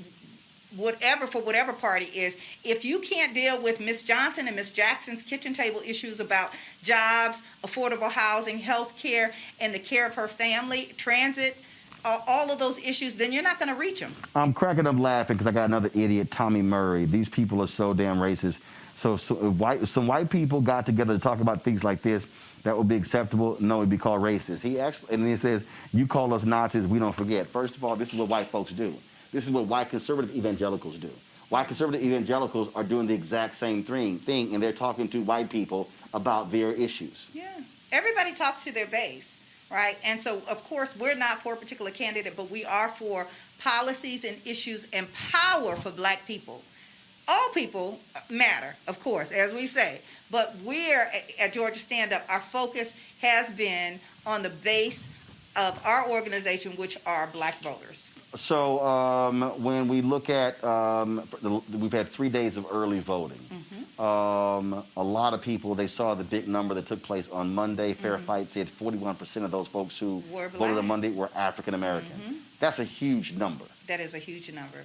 [SPEAKER 4] whatever party, is if you can't deal with Ms. Johnson and Ms. Jackson's kitchen table issues about jobs, affordable housing, health care, and the care of her family, transit, all of those issues, then you're not going to reach them. I'm
[SPEAKER 1] cracking up laughing because I got another idiot, Tommy Murray. These people are so damn racist. So if some white people got together to talk about things like this, that would be acceptable. No, it'd be called racist. And he says, you call us Nazis, we don't forget. First of all, this is what white folks do. This is what white conservative evangelicals do. White conservative evangelicals are doing the exact same thing, and they're talking to white people about their issues.
[SPEAKER 4] Yeah. Everybody talks to their base. Right? And so, of course, we're not for a particular candidate, but we are for policies and issues and power for black people. All people matter, of course, as we say. But we're, at Georgia Stand Up, our focus has been on the base of our organization, which are Black voters.
[SPEAKER 1] So when we look at, we've had 3 days of early voting. A lot of people, they saw the big number that took place on Monday. Fair Fight said 41% of those folks who
[SPEAKER 4] Were
[SPEAKER 1] voted
[SPEAKER 4] Black.
[SPEAKER 1] on Monday were African American. That's a huge number.
[SPEAKER 4] That is a huge number.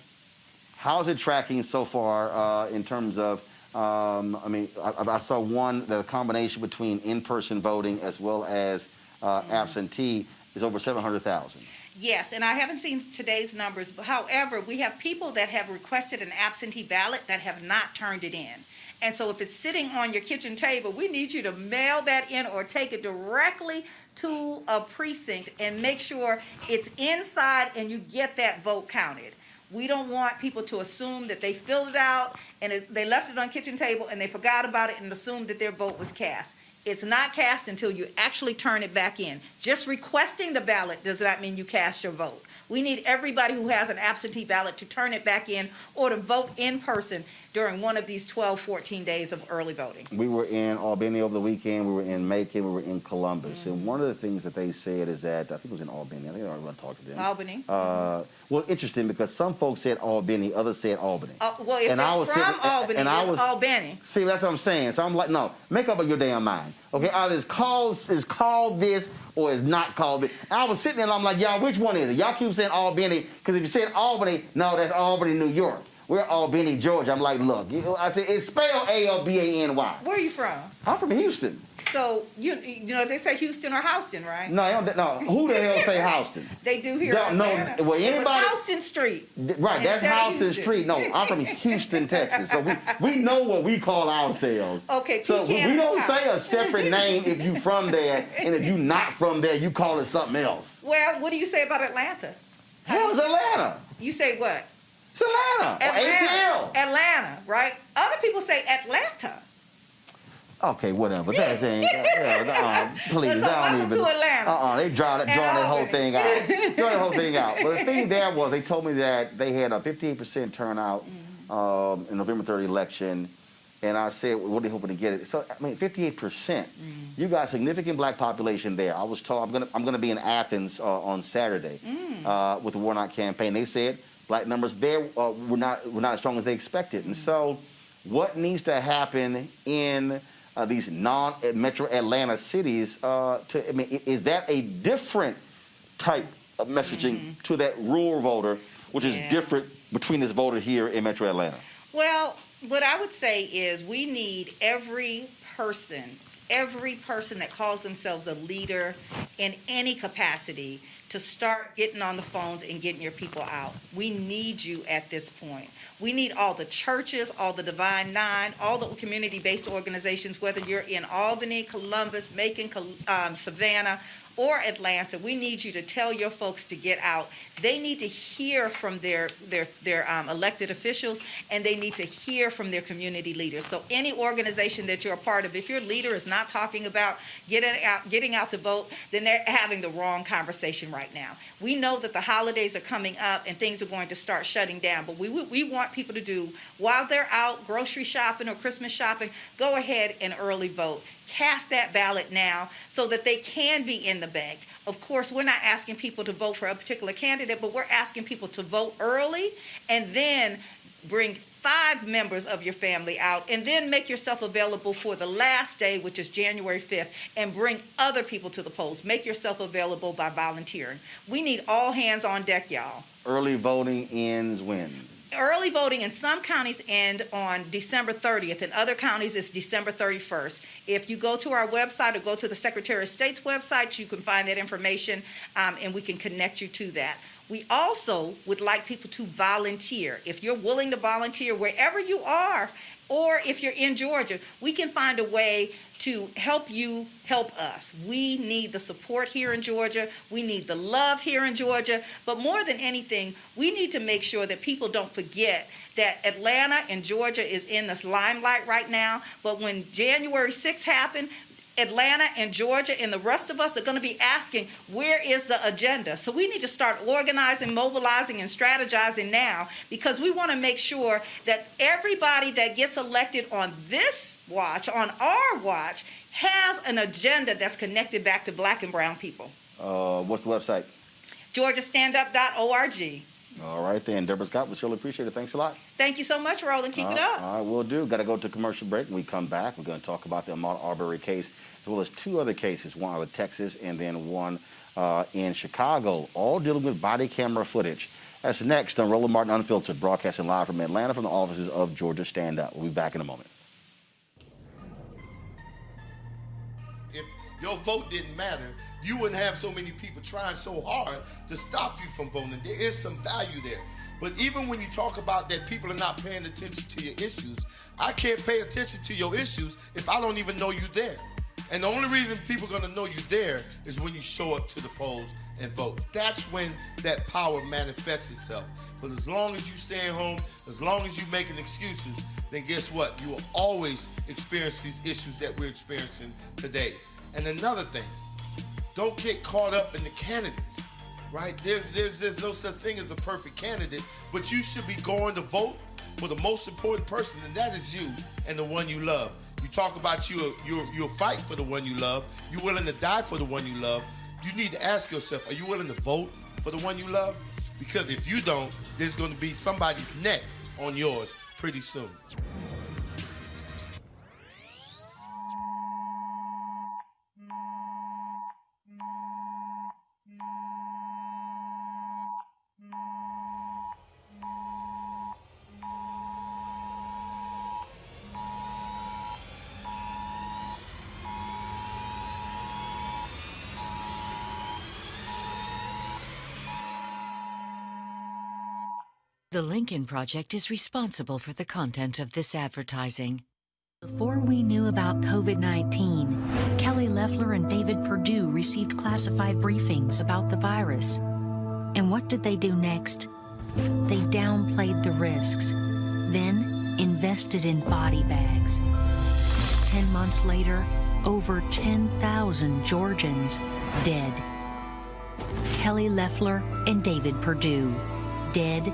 [SPEAKER 1] How's it tracking so far in terms of, I saw the combination between in-person voting as well as absentee is over 700,000.
[SPEAKER 4] Yes, and I haven't seen today's numbers. However, we have people that have requested an absentee ballot that have not turned it in. And so if it's sitting on your kitchen table, we need you to mail that in or take it directly to a precinct and make sure it's inside and you get that vote counted. We don't want people to assume that they filled it out and they left it on kitchen table and they forgot about it and assumed that their vote was cast. It's not cast until you actually turn it back in. Just requesting the ballot does not mean you cast your vote. We need everybody who has an absentee ballot to turn it back in or to vote in person during one of these 12, 14 days of early voting.
[SPEAKER 1] We were in Albany over the weekend. We were in Macon. We were in Columbus. And one of the things that they said is that, I think it was in Albany. I think I already talked to them.
[SPEAKER 4] Albany.
[SPEAKER 1] Well, interesting because some folks said Albany, others said Albany.
[SPEAKER 4] Well, if it's from Albany, it's Albany.
[SPEAKER 1] See, that's what I'm saying. So I'm like, no, make up your damn mind. Okay, either it's called this or it's not called this. And I was sitting there and I'm like, y'all, which one is it? Y'all keep saying Albany because if you said Albany, no, that's Albany, New York. We're Albany, Georgia. I'm like, look, I said, it's spelled Albany.
[SPEAKER 4] Where are you from?
[SPEAKER 1] I'm from Houston.
[SPEAKER 4] So, you know, they say Houston or Houston, right?
[SPEAKER 1] No, who the hell say Houston?
[SPEAKER 4] They do here in Atlanta.
[SPEAKER 1] Well, anybody,
[SPEAKER 4] it was Houston Street.
[SPEAKER 1] Right, that's Houston Street. No, I'm from Houston, Texas. So we know what we call ourselves.
[SPEAKER 4] Okay,
[SPEAKER 1] so we don't say a separate name if you from there, and if you not from there, you call it something else.
[SPEAKER 4] Well, what do you say about Atlanta?
[SPEAKER 1] Hell's Atlanta?
[SPEAKER 4] You say what?
[SPEAKER 1] It's Atlanta. ATL.
[SPEAKER 4] Atlanta, right? Other people say Atlanta.
[SPEAKER 1] Okay, whatever. That's ain't. Please,
[SPEAKER 4] so welcome
[SPEAKER 1] don't even.
[SPEAKER 4] To Atlanta.
[SPEAKER 1] They draw that whole thing out. Draw that whole thing out. But the thing there was, they told me that they had a 58% turnout in November 3rd election, and I said, what are they hoping to get it? So 58%. You got a significant black population there. I was told I'm gonna be in Athens on Saturday with the Warnock campaign. They said black numbers there were not as strong as they expected, and so what needs to happen in these non-metro Atlanta cities is that a different type of messaging to that rural voter, which is different between this voter here in metro Atlanta?
[SPEAKER 4] Well, what I would say is we need every person that calls themselves a leader in any capacity to start getting on the phones and getting your people out. We need you at this point. We need all the churches, all the Divine Nine, all the community-based organizations, whether you're in Albany, Columbus, Macon, Savannah, or Atlanta. We need you to tell your folks to get out. They need to hear from their elected officials, and they need to hear from their community leaders. So any organization that you're a part of, if your leader is not talking about getting out to vote, then they're having the wrong conversation right now. We know that the holidays are coming up and things are going to start shutting down, but we want people to do, while they're out grocery shopping or Christmas shopping, go ahead and early vote. Cast that ballot now so that they can be in the bank. Of course, we're not asking people to vote for a particular candidate, but we're asking people to vote early and then bring 5 members of your family out and then make yourself available for the last day, which is January 5th, and bring other people to the polls. Make yourself available by volunteering. We need all hands on deck, y'all.
[SPEAKER 1] Early voting ends when?
[SPEAKER 4] Early voting in some counties end on December 30th. In other counties, it's December 31st. If you go to our website or go to the Secretary of State's website, you can find that information, and we can connect you to that. We also would like people to volunteer. If you're willing to volunteer wherever you are, or if you're in Georgia, we can find a way to help you help us. We need the support here in Georgia. We need the love here in Georgia. But more than anything, we need to make sure that people don't forget that Atlanta and Georgia is in this limelight right now. But when January 6th happened, Atlanta and Georgia and the rest of us are going to be asking, where is the agenda? So we need to start organizing, mobilizing, and strategizing now, because we want to make sure that everybody that gets elected on this watch, on our watch, has an agenda that's connected back to black and brown people.
[SPEAKER 1] What's the website?
[SPEAKER 4] GeorgiaStandUp.org.
[SPEAKER 1] All right, then. Deborah Scott, we surely appreciate it. Thanks a lot.
[SPEAKER 4] Thank you so much, Roland. Keep it up.
[SPEAKER 1] All right, we'll do. Got to go to commercial break. When we come back, we're going to talk about the Ahmaud Arbery case, as well as two other cases, one out of Texas and then one in Chicago, all dealing with body camera footage. That's next on Roland Martin Unfiltered, broadcasting live from Atlanta from the offices of Georgia Stand Up. We'll be back in a moment.
[SPEAKER 5] If your vote didn't matter, you wouldn't have so many people trying so hard to stop you from voting. There is some value there. But even when you talk about that people are not paying attention to your issues, I can't pay attention to your issues if I don't even know you there. And the only reason people are going to know you there is when you show up to the polls and vote. That's when that power manifests itself. But as long as you stay home, as long as you're making excuses, then guess what? You will always experience these issues that we're experiencing today. And another thing, don't get caught up in the candidates, right? There's no such thing as a perfect candidate, but you should be going to vote for the most important person, and that is you and the one you love. You talk about you'll fight for the one you love. You're willing to die for the one you love. You need to ask yourself, are you willing to vote for the one you love? Because if you don't, there's going to be somebody's neck on yours pretty soon.
[SPEAKER 6] The Lincoln Project is responsible for the content of this advertising. Before we knew about COVID-19, Kelly Loeffler and David Perdue received classified briefings about the virus. And what did they do next? They downplayed the risks, then invested in body bags. 10 months later, over 10,000 Georgians dead. Kelly Loeffler and David Perdue, dead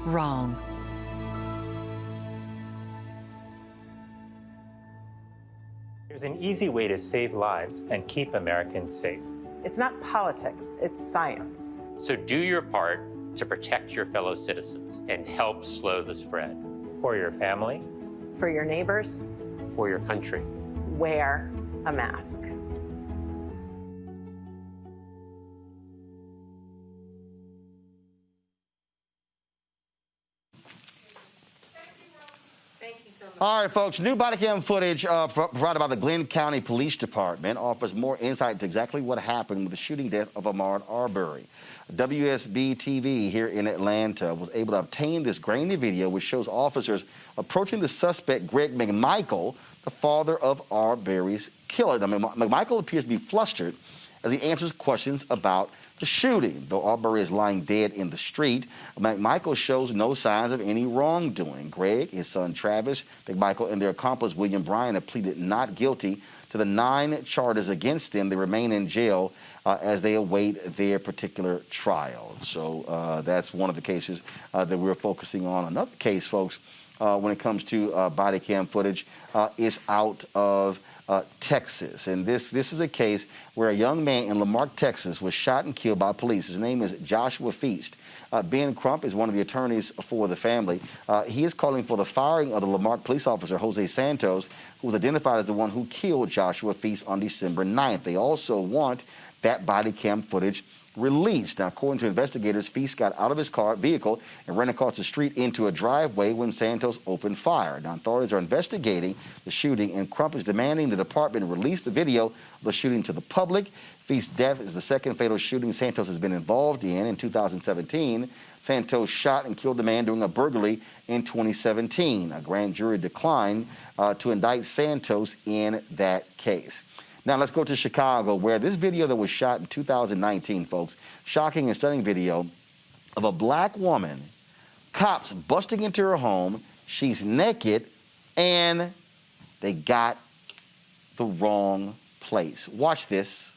[SPEAKER 6] wrong.
[SPEAKER 7] There's an easy way to save lives and keep Americans safe.
[SPEAKER 8] It's not politics, it's science.
[SPEAKER 9] So do your part to protect your fellow citizens and help slow the spread.
[SPEAKER 7] For your family,
[SPEAKER 8] For your neighbors,
[SPEAKER 9] For your country.
[SPEAKER 8] wear a mask.
[SPEAKER 1] All right, folks, new body cam footage provided by the Glenn County Police Department offers more insight into exactly what happened with the shooting death of Ahmaud Arbery. WSB-TV here in Atlanta was able to obtain this grainy video which shows officers approaching the suspect, Greg McMichael, the father of Arbery's killer. Now, McMichael appears to be flustered as he answers questions about the shooting. Though Arbery is lying dead in the street, McMichael shows no signs of any wrongdoing. Greg, his son Travis McMichael, and their accomplice William Bryan have pleaded not guilty to the 9 charges against them. They remain in jail as they await their particular trial. So that's one of the cases that we're focusing on. Another case, folks, when it comes to body cam footage, is out of Texas. And this is a case where a young man in Lamarck, Texas was shot and killed by police. His name is Joshua Feast. Ben Crump is one of the attorneys for the family. He is calling for the firing of the Lamarck police officer, Jose Santos, who was identified as the one who killed Joshua Feast on December 9th. They also want that body cam footage released. Now, according to investigators, Feast got out of his vehicle and ran across the street into a driveway when Santos opened fire. Now, authorities are investigating the shooting, and Crump is demanding the department release the video of the shooting to the public. Feast's death is the second fatal shooting Santos has been involved in. In 2017, Santos shot and killed a man during a burglary in 2017. A grand jury declined to indict Santos in that case. Now let's go to Chicago, where this video that was shot in 2019, folks, shocking and stunning video of a black woman, cops busting into her home. She's naked, and they got the wrong place. Watch this.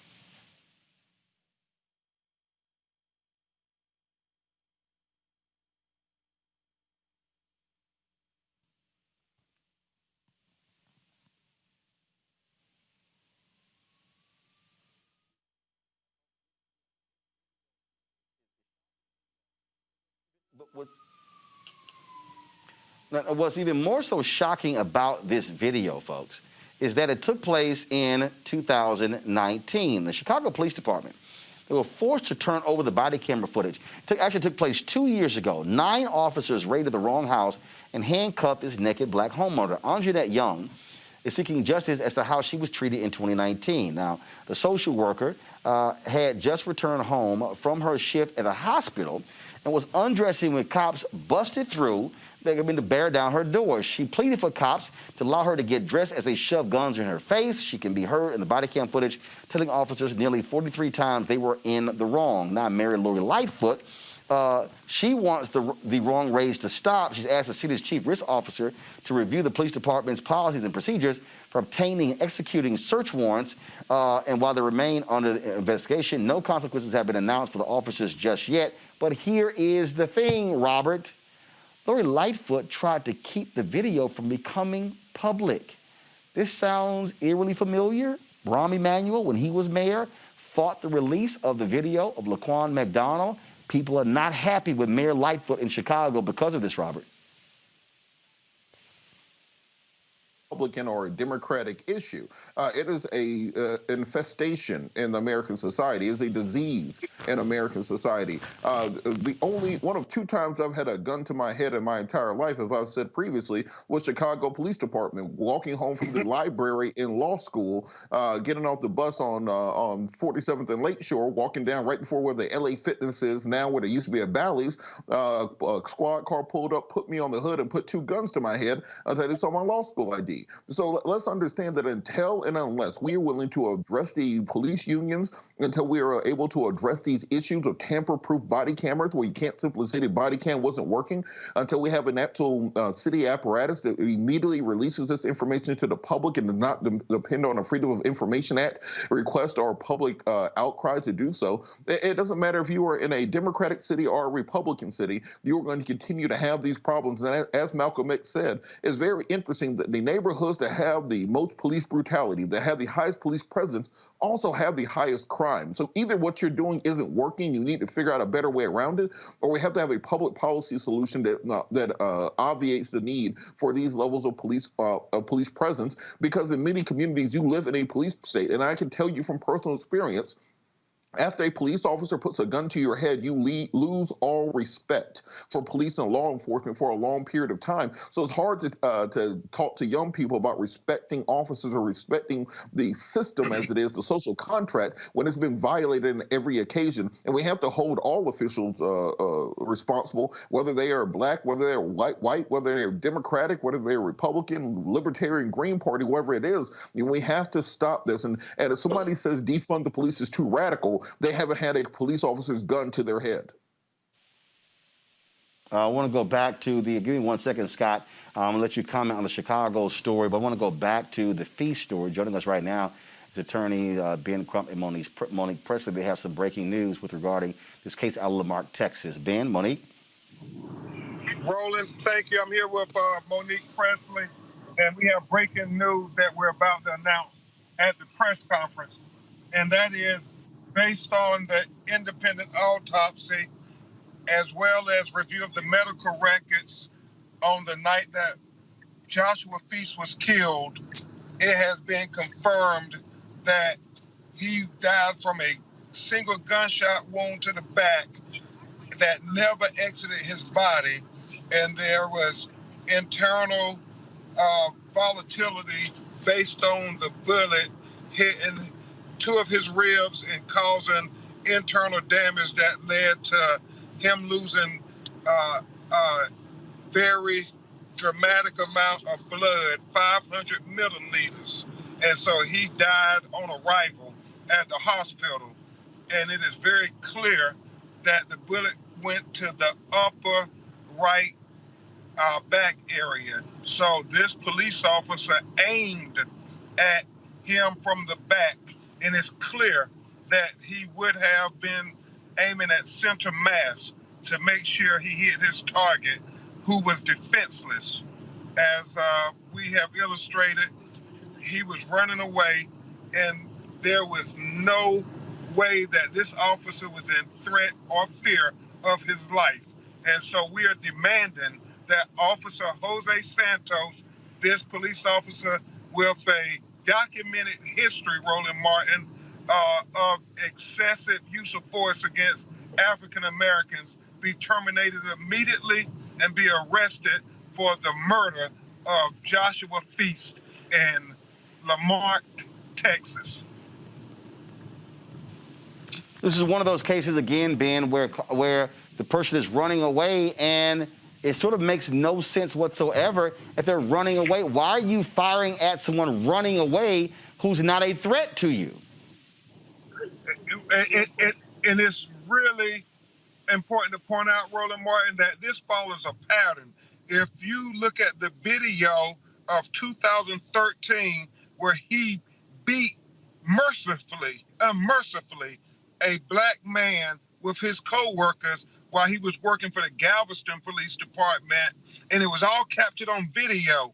[SPEAKER 1] What's even more so shocking about this video, folks, is that it took place in 2019. The Chicago Police Department, they were forced to turn over the body camera footage. It actually took place 2 years ago. 9 officers raided the wrong house and handcuffed this naked black homeowner. Anjanette Young is seeking justice as to how she was treated in 2019. Now, the social worker had just returned home from her shift at a hospital and was undressing when cops busted through. They had been to bear down her door. She pleaded for cops to allow her to get dressed as they shoved guns in her face. She can be heard in the body cam footage telling officers nearly 43 times they were in the wrong. Now, Mary Lori Lightfoot, she wants the wrong raised to stop. She's asked the city's chief risk officer to review the police department's policies and procedures for obtaining and executing search warrants. And while they remain under investigation, no consequences have been announced for the officers just yet. But here is the thing, Robert. Lori Lightfoot tried to keep the video from becoming public. This sounds eerily familiar. Rahm Emanuel, when he was mayor, fought the release of the video of Laquan McDonald. People are not happy with Mayor Lightfoot in Chicago because of this, Robert.
[SPEAKER 2] Republican or a Democratic issue. It is a infestation in American society. It's a disease in American society. The only one of 2 times I've had a gun to my head in my entire life, as I've said previously, was Chicago Police Department. Walking home from the library in law school, getting off the bus on 47th and Lakeshore, walking down right before where the LA Fitness is, now where there used to be a Bally's. A squad car pulled up, put me on the hood, and put 2 guns to my head until they saw my law school ID. So let's understand that until and unless we are willing to address the police unions, until we are able to address these issues of tamper-proof body cameras where you can't simply say the body cam wasn't working, until we have an actual city apparatus that immediately releases this information to the public and does not depend on a Freedom of Information Act request or public outcry to do so, it doesn't matter if you are in a Democratic city or a Republican city, you are going to continue to have these problems. And as Malcolm X said, it's very interesting that the neighborhoods that have the most police brutality, that have the highest police presence, also have the highest crime. So either what you're doing isn't working, you need to figure out a better way around it, or we have to have a public policy solution that obviates the need for these levels of police presence, because in many communities you live in a police state. And I can tell you from personal experience, after a police officer puts a gun to your head, you lose all respect for police and law enforcement for a long period of time. So it's hard to talk to young people about respecting officers or respecting the system as it is, the social contract, when it's been violated in every occasion. And we have to hold all officials responsible, whether they are black, whether they're white, whether they're Democratic, whether they're Republican, Libertarian, Green Party, whatever it is. And we have to stop this. And if somebody says defund the police is too radical, they haven't had a police officer's gun to their head.
[SPEAKER 1] I want to go back to give me 1 second, Scott. I'm going to let you comment on the Chicago story, but I want to go back to the fee story. Joining us right now is attorney Ben Crump and Monique Presley. They have some breaking news regarding this case out of Lamarck, Texas. Ben, Monique.
[SPEAKER 10] Roland, thank you. I'm here with Monique Presley, and we have breaking news that we're about to announce at the press conference, and that is based on the independent autopsy, as well as review of the medical records on the night that Joshua Feast was killed, it has been confirmed that he died from a single gunshot wound to the back that never exited his body, and there was internal volatility based on the bullet hitting 2 of his ribs and causing internal damage that led to him losing very dramatic amount of blood, 500 milliliters. And so he died on arrival at the hospital. And it is very clear that the bullet went to the upper right back area. So this police officer aimed at him from the back. And it's clear that he would have been aiming at center mass to make sure he hit his target, who was defenseless. As we have illustrated, he was running away, and there was no way that this officer was in threat or fear of his life. And so we are demanding that Officer Jose Santos, this police officer with a documented history, Roland Martin, of excessive use of force against African Americans, be terminated immediately and be arrested for the murder of Joshua Feast in Lamarck, Texas.
[SPEAKER 1] This is one of those cases, again, Ben, where the person is running away and it sort of makes no sense whatsoever if they're running away. Why are you firing at someone running away who's not a threat to you?
[SPEAKER 10] And it's really important to point out, Roland Martin, that this follows a pattern. If you look at the video of 2013, where he beat unmercifully, a black man with his co-workers while he was working for the Galveston Police Department, and it was all captured on video.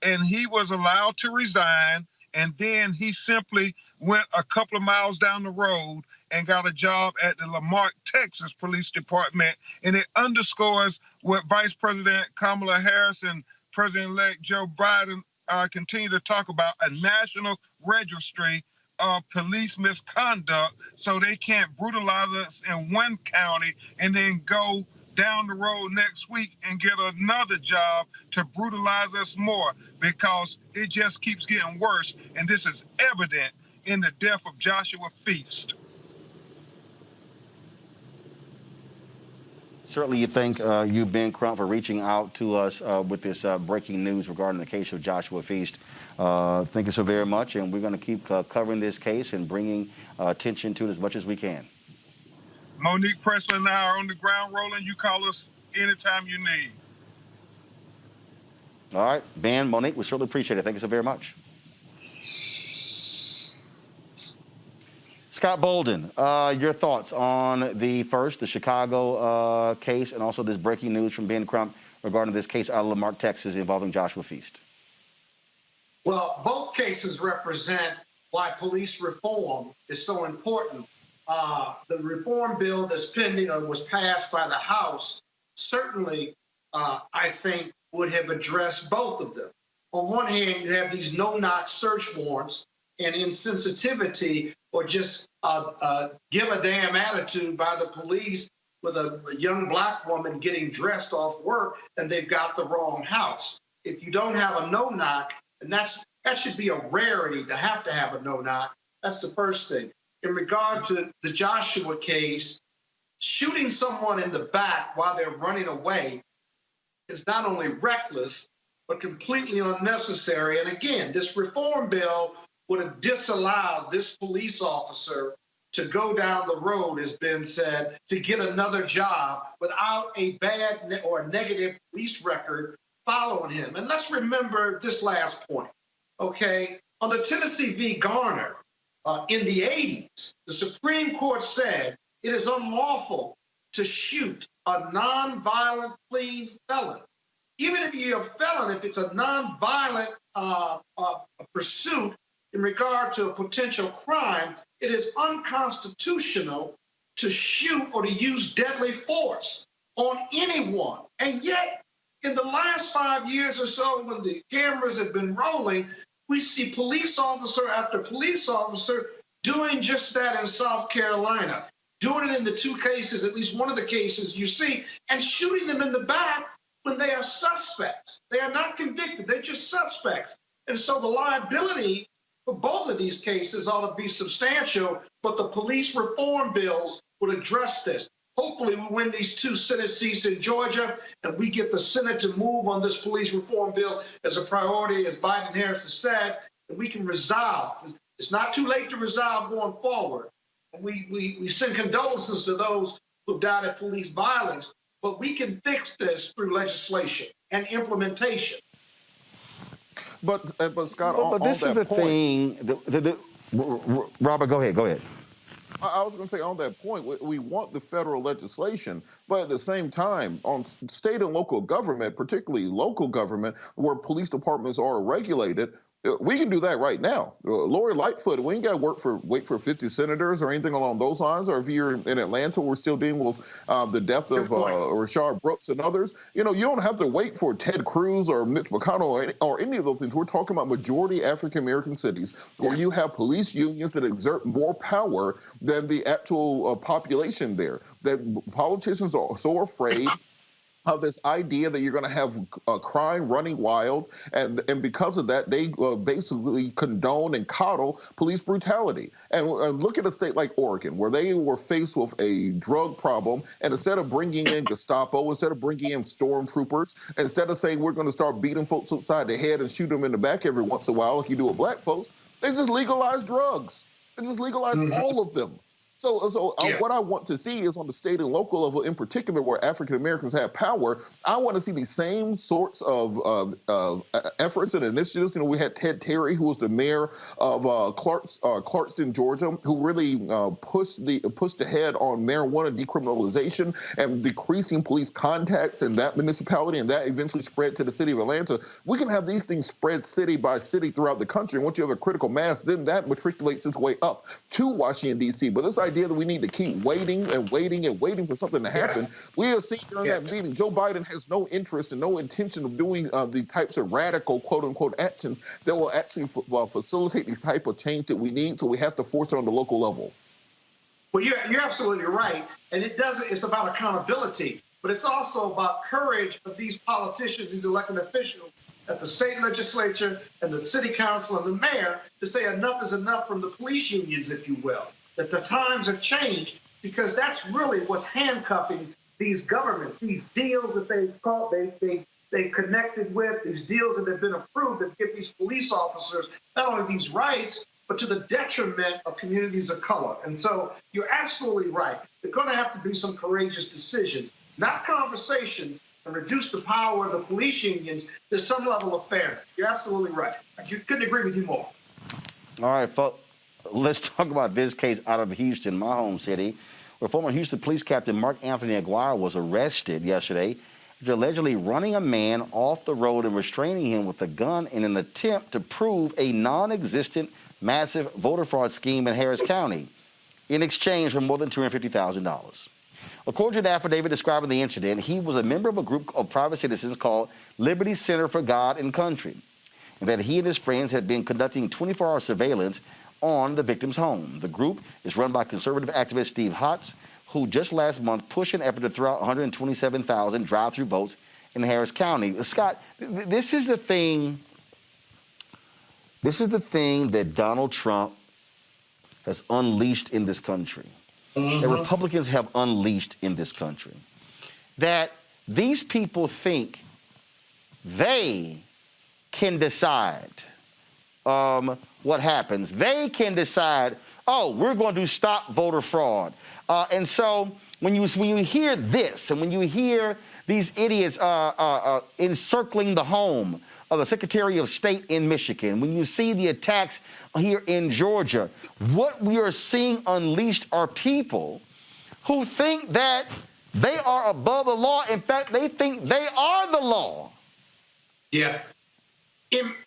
[SPEAKER 10] And he was allowed to resign, and then he simply went a couple of miles down the road and got a job at the Lamarck, Texas Police Department. And it underscores what Vice President Kamala Harris and President-elect Joe Biden continue to talk about, a national registry of police misconduct, so they can't brutalize us in one county and then go down the road next week and get another job to brutalize us more, because it just keeps getting worse. And this is evident in the death of Joshua Feast.
[SPEAKER 1] Certainly, you thank you, Ben Crump, for reaching out to us with this breaking news regarding the case of Joshua Feast. Thank you so very much, and we're going to keep covering this case and bringing attention to it as much as we can.
[SPEAKER 10] Monique Presley and I are on the ground, Roland. You call us anytime you need.
[SPEAKER 1] All right, Ben, Monique, we certainly appreciate it. Thank you so very much. Scott Bolden, your thoughts on the Chicago case, and also this breaking news from Ben Crump regarding this case out of Lamarck, Texas, involving Joshua Feast.
[SPEAKER 3] Well, both cases represent why police reform is so important. The reform bill that's pending or was passed by the House certainly, I think, would have addressed both of them. On one hand, you have these no-knock search warrants and insensitivity or just give a damn attitude by the police with a young black woman getting dressed off work and they've got the wrong house. If you don't have a no-knock, and that should be a rarity to have a no-knock. That's the first thing. In regard to the Joshua case, shooting someone in the back while they're running away is not only reckless, but completely unnecessary. And again, this reform bill would have disallowed this police officer to go down the road, as Ben said, to get another job without a bad or a negative police record following him. And let's remember this last point, okay? On the Tennessee v. Garner, in the 80s, the Supreme Court said it is unlawful to shoot a nonviolent fleeing felon. Even if you're a felon, if it's a nonviolent pursuit in regard to a potential crime, it is unconstitutional to shoot or to use deadly force on anyone. And yet, in the last 5 years or so, when the cameras have been rolling, we see police officer after police officer doing just that in South Carolina, doing it in the two cases, at least one of the cases you see, and shooting them in the back when they are suspects. They are not convicted, they're just suspects. And so the liability for both of these cases ought to be substantial, but the police reform bills would address this. Hopefully we win these 2 Senate seats in Georgia and we get the Senate to move on this police reform bill as a priority, as Biden and Harris have said, and we can resolve. It's not too late to resolve going forward. We send condolences to those who've died of police violence, but we can fix this through legislation and implementation.
[SPEAKER 2] But Scott,
[SPEAKER 1] but this is the thing. Robert, go ahead.
[SPEAKER 2] I was going to say, on that point, we want the federal legislation, but at the same time, on state and local government, particularly local government, where police departments are regulated, We can do that right now. Lori Lightfoot, we ain't got to wait for 50 senators or anything along those lines. Or if you're in Atlanta, we're still dealing with the death of Rashard Brooks and others. You don't have to wait for Ted Cruz or Mitch McConnell or any of those things. We're talking about majority African-American cities where you have police unions that exert more power than the actual population there. That politicians are so afraid of this idea that you're going to have crime running wild, and because of that, they basically condone and coddle police brutality. And look at a state like Oregon, where they were faced with a drug problem, and instead of bringing in Gestapo, instead of bringing in stormtroopers, instead of saying we're going to start beating folks upside the head and shoot them in the back every once in a while, like you do with black folks, they just legalized drugs. They just legalized all of them. So what I want to see is on the state and local level in particular, where African Americans have power, I want to see these same sorts of efforts and initiatives. We had Ted Terry, who was the mayor of Clarkston, Georgia, who really pushed ahead on marijuana decriminalization and decreasing police contacts in that municipality, and that eventually spread to the city of Atlanta. We can have these things spread city by city throughout the country, and once you have a critical mass, then that matriculates its way up to Washington, D.C. But this idea that we need to keep waiting for something to happen. We have seen during that meeting, Joe Biden has no interest and no intention of doing the types of radical, quote unquote, actions that will actually facilitate these type of change that we need. So we have to force it on the local level.
[SPEAKER 3] Well, you're absolutely right. And it's about accountability, but it's also about courage of these politicians, these elected officials at the state legislature and the city council and the mayor to say enough is enough from the police unions, if you will. That the times have changed, because that's really what's handcuffing these governments, these deals that they've connected with, these deals that have been approved that give these police officers not only these rights, but to the detriment of communities of color. And so you're absolutely right. There's going to have to be some courageous decisions, not conversations, and reduce the power of the police unions to some level of fairness. You're absolutely right. I couldn't agree with you more.
[SPEAKER 1] All right, folks. Let's talk about this case out of Houston, my home city, where former Houston Police Captain Mark Anthony Aguirre was arrested yesterday after allegedly running a man off the road and restraining him with a gun in an attempt to prove a non-existent massive voter fraud scheme in Harris County in exchange for more than $250,000. According to the affidavit describing the incident, he was a member of a group of private citizens called Liberty Center for God and Country, and that he and his friends had been conducting 24-hour surveillance on the victim's home. The group is run by conservative activist Steve Halts, who just last month pushed an effort to throw out 127,000 drive-through votes in Harris County. Scott, this is the thing that Donald Trump has unleashed in this country, that Republicans have unleashed in this country, that these people think they can decide what happens. They can decide, oh, we're going to stop voter fraud. And so when you hear this, and when you hear these idiots encircling the home of the Secretary of State in Michigan, when you see the attacks here in Georgia, what we are seeing unleashed are people who think that they are above the law. In fact, they think they are the law.
[SPEAKER 3] Yeah.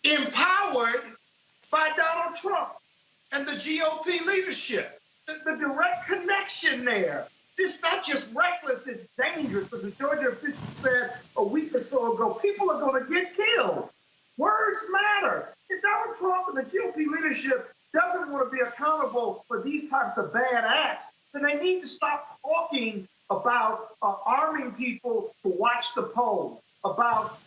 [SPEAKER 3] Empowered by Donald Trump and the GOP leadership. The direct connection there. It's not just reckless, it's dangerous. As the Georgia official said a week or so ago, people are going to get killed. Words matter. If Donald Trump and the GOP leadership doesn't want to be accountable for these types of bad acts, then they need to stop talking about arming people to watch the polls, about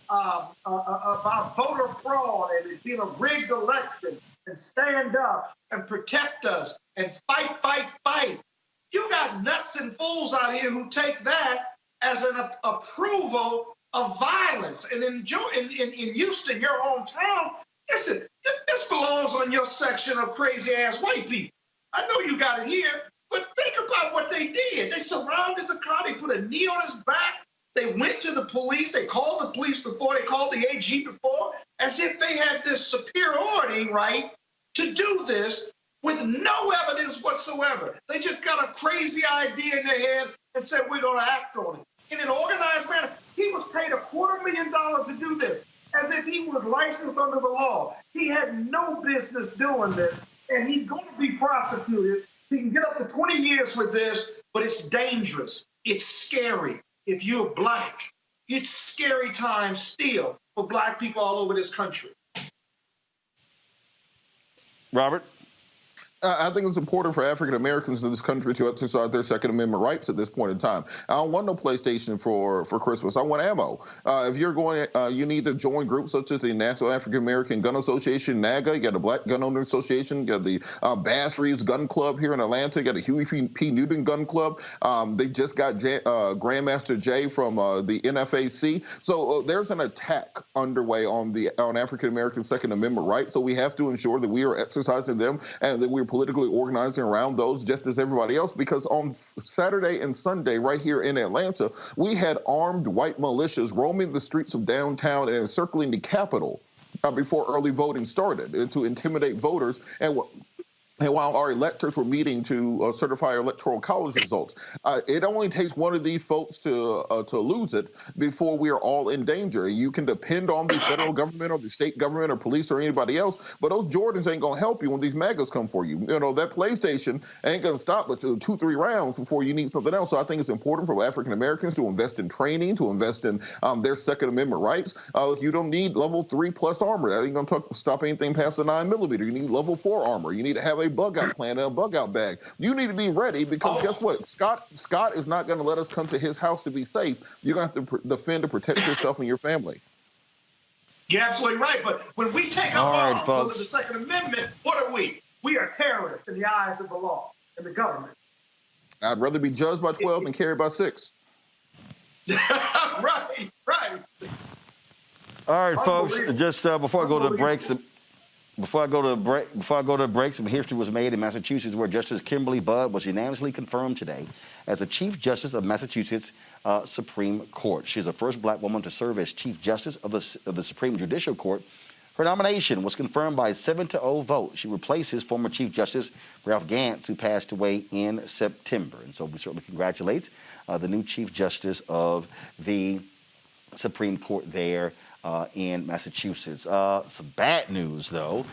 [SPEAKER 3] voter fraud and it being a rigged election, and stand up and protect us and fight. You got nuts and fools out here who take that as an approval of violence. And in Houston, your hometown, listen, this belongs on your section of crazy-ass white people. I know you got it here, but think about what they did. They surrounded the car. They put a knee on his back. They went to the police. They called the police before. They called the AG before, as if they had this superiority right to do this with no evidence whatsoever. They just got a crazy idea in their head and said, we're going to act on it. In an organized manner, he was paid $250,000 to do this, as if he was licensed under the law. He had no business doing this, and he's going to be prosecuted. He can get up to 20 years for this, but it's dangerous. It's scary. If you're black, it's scary times still for black people all over this country.
[SPEAKER 1] Robert?
[SPEAKER 2] I think it's important for African Americans in this country to exercise their Second Amendment rights at this point in time. I don't want no PlayStation for Christmas. I want ammo. If you're going, you need to join groups such as the National African American Gun Association, NAGA. You got the Black Gun Owner Association. You got the Bass Reeves Gun Club here in Atlanta. You got the Huey P. Newton Gun Club. They just got Grandmaster Jay from the NFAC. So there's an attack underway on African American Second Amendment rights. So we have to ensure that we are exercising them and that we're politically organizing around those just as everybody else, because on Saturday and Sunday right here in Atlanta, we had armed white militias roaming the streets of downtown and encircling the Capitol before early voting started and to intimidate voters. And while our electors were meeting to certify electoral college results, it only takes one of these folks to lose it before we are all in danger. You can depend on the federal government or the state government or police or anybody else, but those Jordans ain't going to help you when these MAGAs come for you. You know, that PlayStation ain't going to stop but 2-3 rounds before you need something else. So I think it's important for African Americans to invest in training, to invest in their Second Amendment rights. You don't need level 3+ armor. That ain't going to stop anything past the 9mm. You need level 4 armor. You need to have a bug-out plan and a bug-out bag. You need to be ready because guess what? Scott is not going to let us come to his house to be safe. You're going to have to defend and protect yourself and your family.
[SPEAKER 3] You're absolutely right. But when we take up arms under the Second Amendment, what are we? We are terrorists in the eyes of the law and the government.
[SPEAKER 2] I'd rather be judged by 12 than carried by 6.
[SPEAKER 3] Right.
[SPEAKER 1] All right, folks. Just before I go to breaks. Before I go to break, some history was made in Massachusetts where Justice Kimberly Budd was unanimously confirmed today as the Chief Justice of Massachusetts Supreme Court. She's the first black woman to serve as Chief Justice of the Supreme Judicial Court. Her nomination was confirmed by a 7-0 vote. She replaces former Chief Justice Ralph Gantz, who passed away in September. And so we certainly congratulate the new Chief Justice of the Supreme Court there in Massachusetts. Some bad news, though,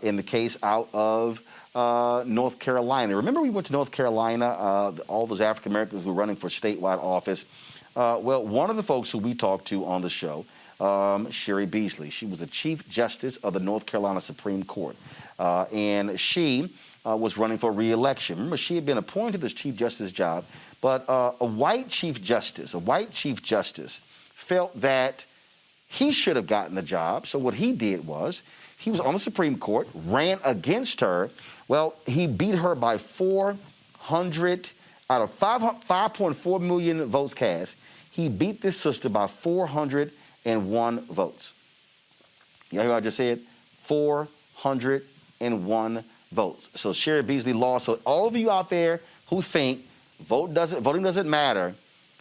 [SPEAKER 1] in the case out of North Carolina. Remember we went to North Carolina, all those African Americans who were running for statewide office. Well, one of the folks who we talked to on the show, Sherry Beasley, she was the Chief Justice of the North Carolina Supreme Court. And she was running for re-election. Remember, she had been appointed to this Chief Justice job, but a white Chief Justice felt that he should have gotten the job. So what he did was, he was on the Supreme Court, ran against her. Well, he beat her by 400 out of 5.4 million votes cast. He beat this sister by 401 votes. You hear what I just said? 401 votes. So Sherry Beasley lost. So all of you out there who think voting doesn't matter,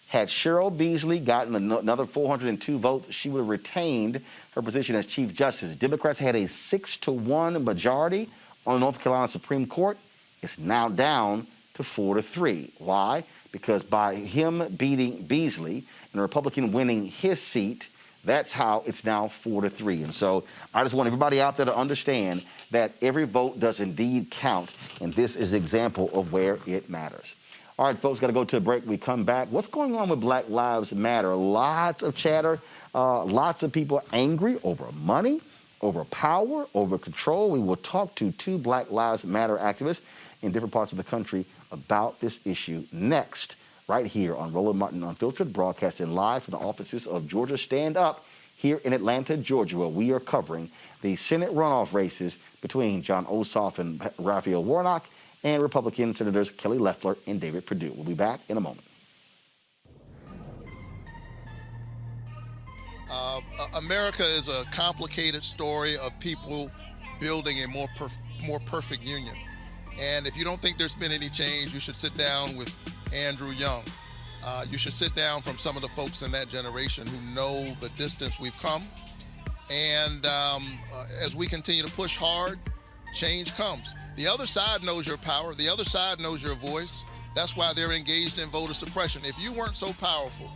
[SPEAKER 1] had Cheryl Beasley gotten another 402 votes, she would have retained her position as Chief Justice. Democrats had a 6-1 majority on the North Carolina Supreme Court. It's now down to 4-3. Why? Because by him beating Beasley and the Republican winning his seat, that's how it's now 4-3. And so I just want everybody out there to understand that every vote does indeed count, and this is an example of where it matters. All right, folks, got to go to a break. We come back. What's going on with Black Lives Matter? Lots of chatter, lots of people angry over money, over power, over control. We will talk to 2 Black Lives Matter activists in different parts of the country about this issue next, right here on Roland Martin Unfiltered, broadcasting live from the offices of Georgia Stand Up here in Atlanta, Georgia, where we are covering the Senate runoff races between John Ossoff and Raphael Warnock, and Republican Senators Kelly Loeffler and David Perdue. We'll be back in a moment.
[SPEAKER 11] America is a complicated story of people building a more perfect union. And if you don't think there's been any change, you should sit down with Andrew Young. You should sit down from some of the folks in that generation who know the distance we've come. And as we continue to push hard, change comes. The other side knows your power. The other side knows your voice. That's why they're engaged in voter suppression. If you weren't so powerful,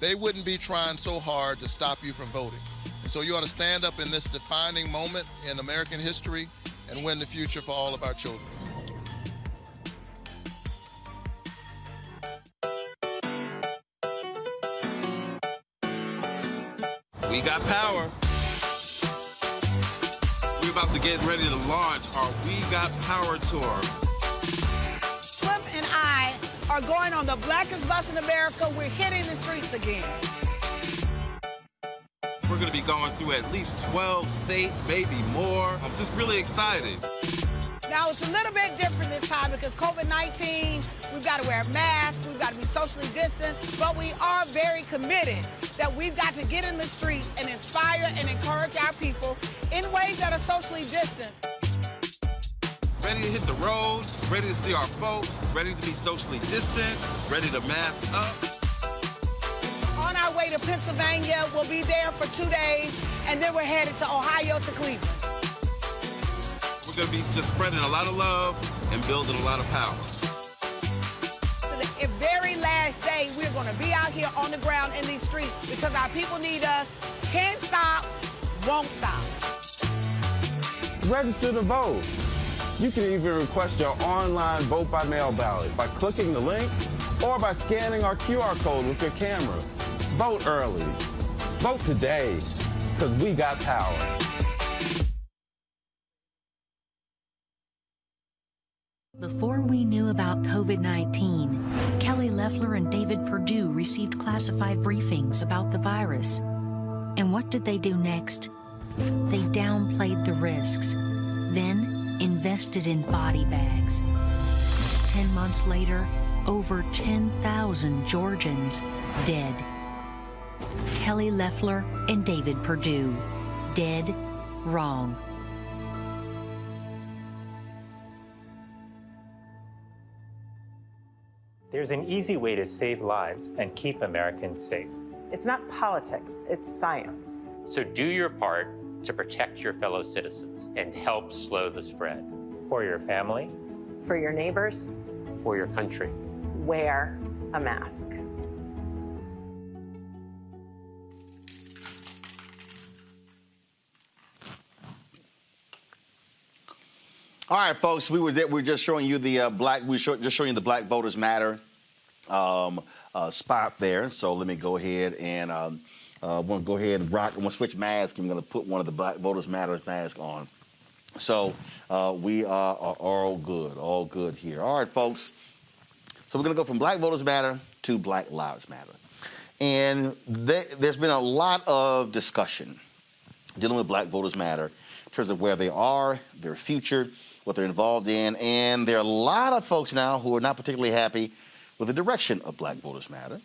[SPEAKER 11] they wouldn't be trying so hard to stop you from voting. And So you ought to stand up in this defining moment in American history and win the future for all of our children.
[SPEAKER 12] We got power. We're about to get ready to launch our We Got Power tour.
[SPEAKER 13] Flip and I are going on the blackest bus in America. We're hitting the streets again.
[SPEAKER 12] We're going to be going through at least 12 states, maybe more. I'm just really excited.
[SPEAKER 13] Now, it's a little bit different this time because COVID-19, we've got to wear masks, we've got to be socially distanced, but we are very committed that we've got to get in the streets and inspire and encourage our people in ways that are socially distant.
[SPEAKER 12] Ready to hit the road, ready to see our folks, ready to be socially distant, ready to mask up.
[SPEAKER 13] On our way to Pennsylvania, we'll be there for 2 days, and then we're headed to Ohio to Cleveland.
[SPEAKER 12] We're going to be just spreading a lot of love and building a lot of power.
[SPEAKER 13] The very last day, we're going to be out here on the ground in these streets because our people need us. Can't stop, won't stop.
[SPEAKER 14] Register to vote. You can even request your online vote by mail ballot by clicking the link or by scanning our QR code with your camera. Vote early. Vote today, because we got power.
[SPEAKER 6] Before we knew about COVID-19, Kelly Loeffler and David Perdue received classified briefings about the virus. And what did they do next? They downplayed the risks, then invested in body bags. 10 months later, over 10,000 Georgians dead. Kelly Loeffler and David Perdue, dead wrong.
[SPEAKER 7] There's an easy way to save lives and keep Americans safe.
[SPEAKER 8] It's not politics, it's science.
[SPEAKER 9] So do your part to protect your fellow citizens and help slow the spread.
[SPEAKER 7] For your family,
[SPEAKER 8] For your neighbors,
[SPEAKER 9] For your country.
[SPEAKER 8] wear a mask.
[SPEAKER 1] All right, folks, we're just showing you the just showing you the Black Voters Matter spot there. So let me go ahead and want to go ahead and rock. I'm gonna switch masks. I'm gonna put one of the Black Voters Matter masks on. So we are all good here. All right, folks. So we're gonna go from Black Voters Matter to Black Lives Matter, and there's been a lot of discussion dealing with Black Voters Matter in terms of where they are, their future, what they're involved in, and there are a lot of folks now who are not particularly happy with the direction of Black Voters Matter.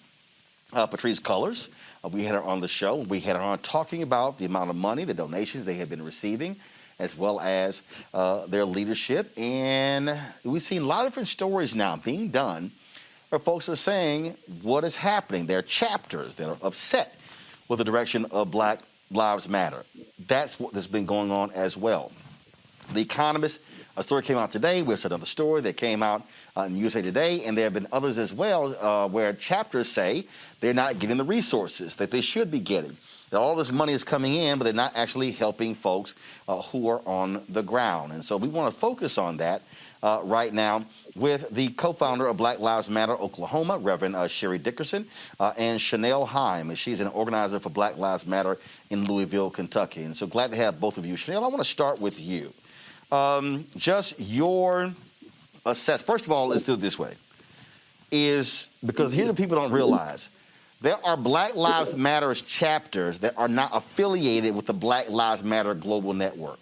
[SPEAKER 1] Patrice Cullors, we had her on the show. We had her on talking about the amount of money, the donations they have been receiving, as well as their leadership. And we've seen a lot of different stories now being done where folks are saying what is happening. There are chapters that are upset with the direction of Black Lives Matter. That's what has been going on as well. The Economist, a story came out today. We have another story that came out in USA Today, and there have been others as well where chapters say they're not getting the resources that they should be getting. That all this money is coming in, but they're not actually helping folks who are on the ground. And so we want to focus on that right now with the co-founder of Black Lives Matter Oklahoma, Reverend Sherry Dickerson, and Chanel Heim. And she's an organizer for Black Lives Matter in Louisville, Kentucky. And so glad to have both of you. Chanel, I want to start with you. Just your assess. First of all, let's do it this way. Because here's what people don't realize. There are Black Lives Matter chapters that are not affiliated with the Black Lives Matter Global Network.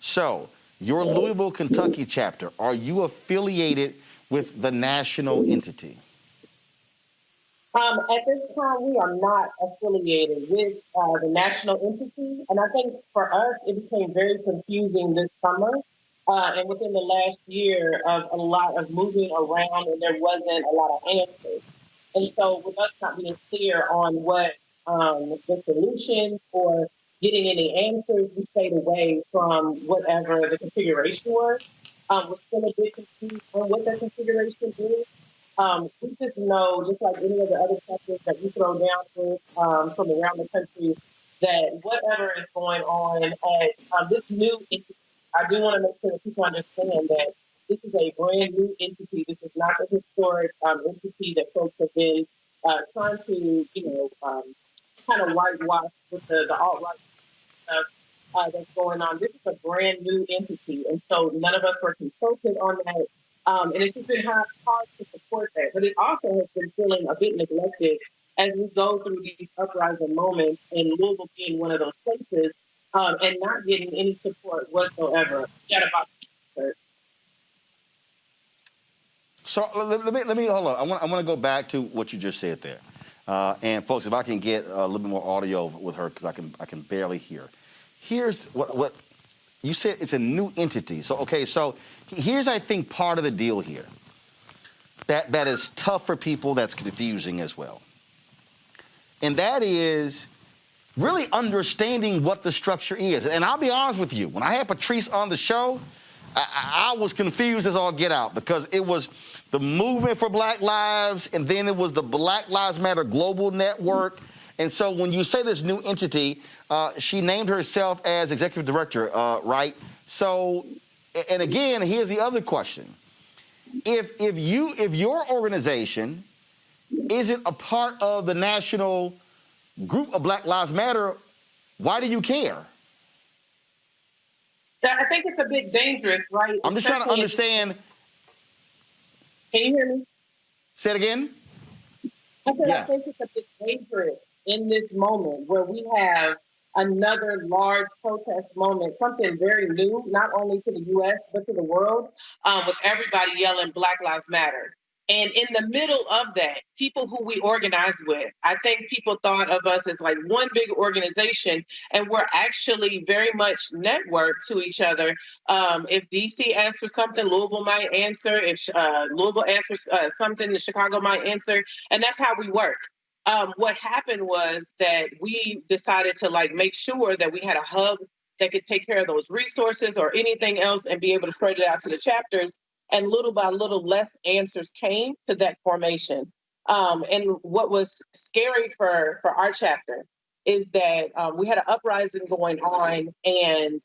[SPEAKER 1] So your Louisville, Kentucky chapter, are you affiliated with the national entity?
[SPEAKER 15] At this time, we are not affiliated with the national entity. And I think for us, it became very confusing this summer. And within the last year of a lot of moving around, and there wasn't a lot of answers. And so with us not being clear on what the solutions or getting any answers, we stayed away from whatever the configuration was. We're still a bit confused on what the configuration is. We just know, just like any of the other sectors that we throw down with from around the country, that whatever is going on at this new entity, I do want to make sure that people understand that this is a brand new entity. This is not the historic entity that folks have been trying to, kind of whitewash with the alt-right stuff that's going on. This is a brand new entity, and so none of us were consulted on that. And it's just been hard to support that. But it also has been feeling a bit neglected as we go through these uprising moments, and Louisville being one of those places, and not getting any support whatsoever. Forget about it.
[SPEAKER 1] So let me hold on. I want to go back to what you just said there, and folks, if I can get a little bit more audio with her because I can barely hear. Here's what you said. It's a new entity. So okay. So here's I think part of the deal here. That is tough for people. That's confusing as well. And that is really understanding what the structure is. And I'll be honest with you, when I had Patrice on the show, I was confused as all get out because it was the movement for Black Lives, and then it was the Black Lives Matter Global Network. And so when you say this new entity, she named herself as executive director, right? So, and again, here's the other question. If your organization isn't a part of the national group of Black Lives Matter, why do you care?
[SPEAKER 15] I think it's a bit dangerous, right?
[SPEAKER 1] I'm just trying to understand.
[SPEAKER 15] Can you hear me?
[SPEAKER 1] Say it again.
[SPEAKER 15] I said I think it's a bit dangerous in this moment where we have another large protest moment, something very new, not only to the U.S., but to the world, with everybody yelling Black Lives Matter. And in the middle of that, people who we organize with, I think people thought of us as like one big organization, and we're actually very much networked to each other. If DC asks for something, Louisville might answer. If Louisville asks for something, Chicago might answer. And that's how we work. What happened was that we decided to make sure that we had a hub that could take care of those resources or anything else and be able to spread it out to the chapters. And little by little, less answers came to that formation. And what was scary for our chapter is that we had an uprising going on, and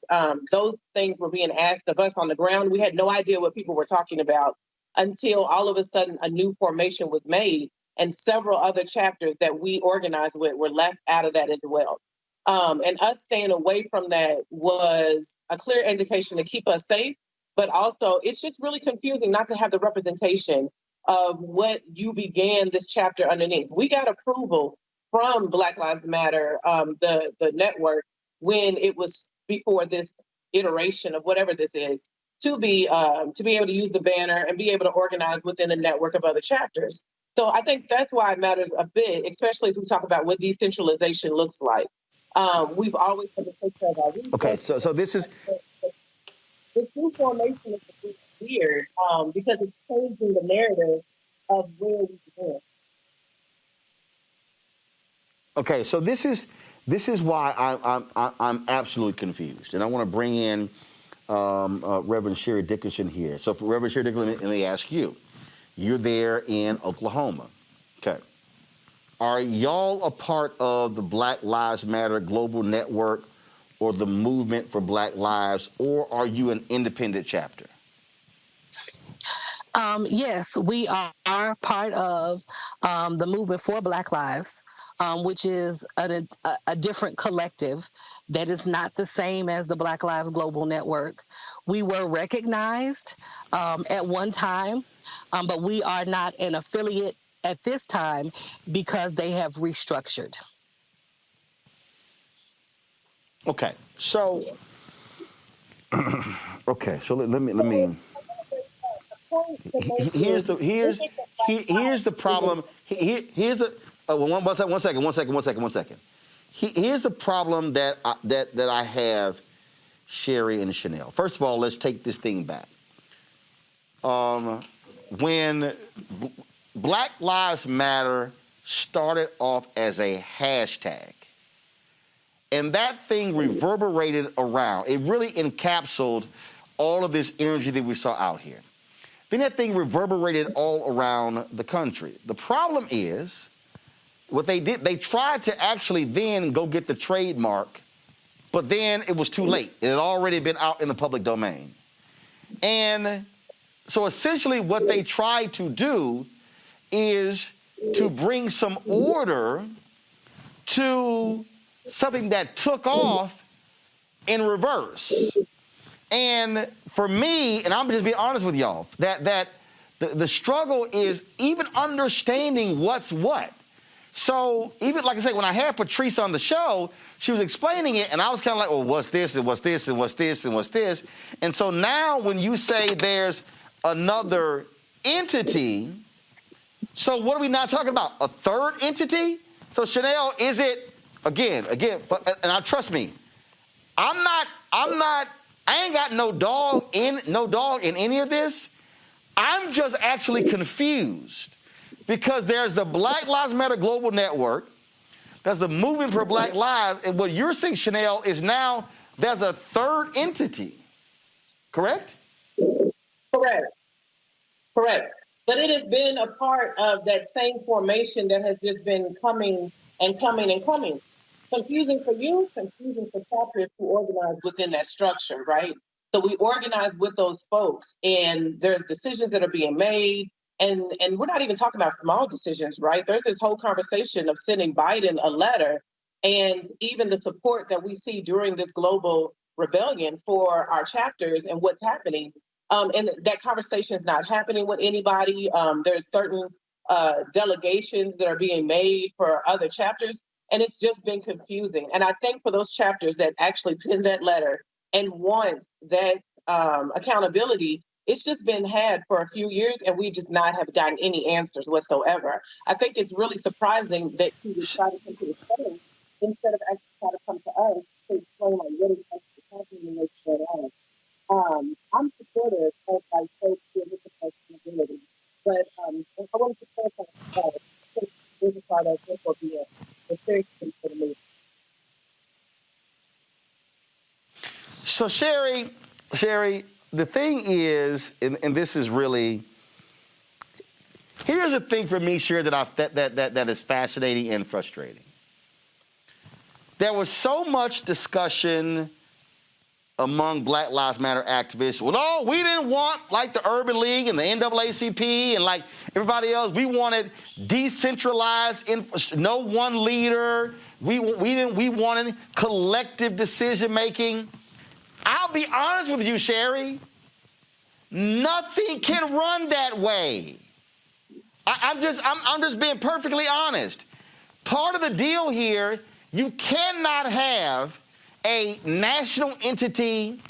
[SPEAKER 15] those things were being asked of us on the ground. We had no idea what people were talking about until all of a sudden a new formation was made, and several other chapters that we organized with were left out of that as well. And us staying away from that was a clear indication to keep us safe. But also, it's just really confusing not to have the representation of what you began this chapter underneath. We got approval from Black Lives Matter, the network, when it was before this iteration of whatever this is, to be able to use the banner and be able to organize within a network of other chapters. So I think that's why it matters a bit, especially as we talk about what decentralization looks like. We've always had to take care of our resources.
[SPEAKER 1] Okay, so this is.
[SPEAKER 15] This new formation is a bit weird because it's changing the narrative of where we begin.
[SPEAKER 1] Okay, so this is why I'm absolutely confused, and I want to bring in Reverend Sherry Dickerson here. So, for Reverend Sherry Dickerson, let me ask you: you're there in Oklahoma, okay? Are y'all a part of the Black Lives Matter Global Network, or the Movement for Black Lives, or are you an independent chapter?
[SPEAKER 16] Yes, we are part of the Movement for Black Lives, which is a different collective that is not the same as the Black Lives Global Network. We were recognized at one time, but we are not an affiliate at this time because they have restructured.
[SPEAKER 1] Okay, so let me. Here's the problem. Here's one second. Here's the problem that I have, Sherry and Chanel. First of all, let's take this thing back. When Black Lives Matter started off as a hashtag, and that thing reverberated around. It really encapsulated all of this energy that we saw out here. Then that thing reverberated all around the country. The problem is what they did, they tried to actually then go get the trademark, but then it was too late. It had already been out in the public domain. And so essentially what they tried to do is to bring some order to something that took off in reverse. And for me, and I'm just being honest with y'all, that the struggle is even understanding what's what. So even, like I said, when I had Patrice on the show, she was explaining it, and I was kind of like, well, what's this, and what's this, and what's this, and what's this? And so now when you say there's another entity, so what are we not talking about? A third entity? So Chanel, is it, again, and trust me, I ain't got no dog in any of this. I'm just actually confused because there's the Black Lives Matter Global Network, there's the Movement for Black Lives, and what you're saying, Chanel, is now there's a third entity, correct?
[SPEAKER 15] Correct. But it has been a part of that same formation that has just been coming and coming and coming. Confusing for you, confusing for chapters who organize within that structure, right? So we organize with those folks, and there's decisions that are being made, and we're not even talking about small decisions, right? There's this whole conversation of sending Biden a letter, and even the support that we see during this global rebellion for our chapters and what's happening. And that conversation is not happening with anybody. There's certain delegations that are being made for other chapters, and it's just been confusing. And I think for those chapters that actually penned that letter and want that accountability, it's just been had for a few years, and we just not have gotten any answers whatsoever. I think it's really surprising that he would try to come to the show instead of actually try to come to us to explain like what is actually happening and what's going on. I'm supportive of like folks who are looking for accountability, but I want to clarify that this is part of this will be a serious thing for the movement.
[SPEAKER 1] So Sherry, the thing is, and this is really, here's the thing for me, Sherry, that is fascinating and frustrating. There was so much discussion among Black Lives Matter activists. Well, no, we didn't want like the Urban League and the NAACP and like everybody else. We wanted decentralized, no one leader. We wanted collective decision making. I'll be honest with you, Sherry. Nothing can run that way. I'm just being perfectly honest. Part of the deal here, you cannot have a national entity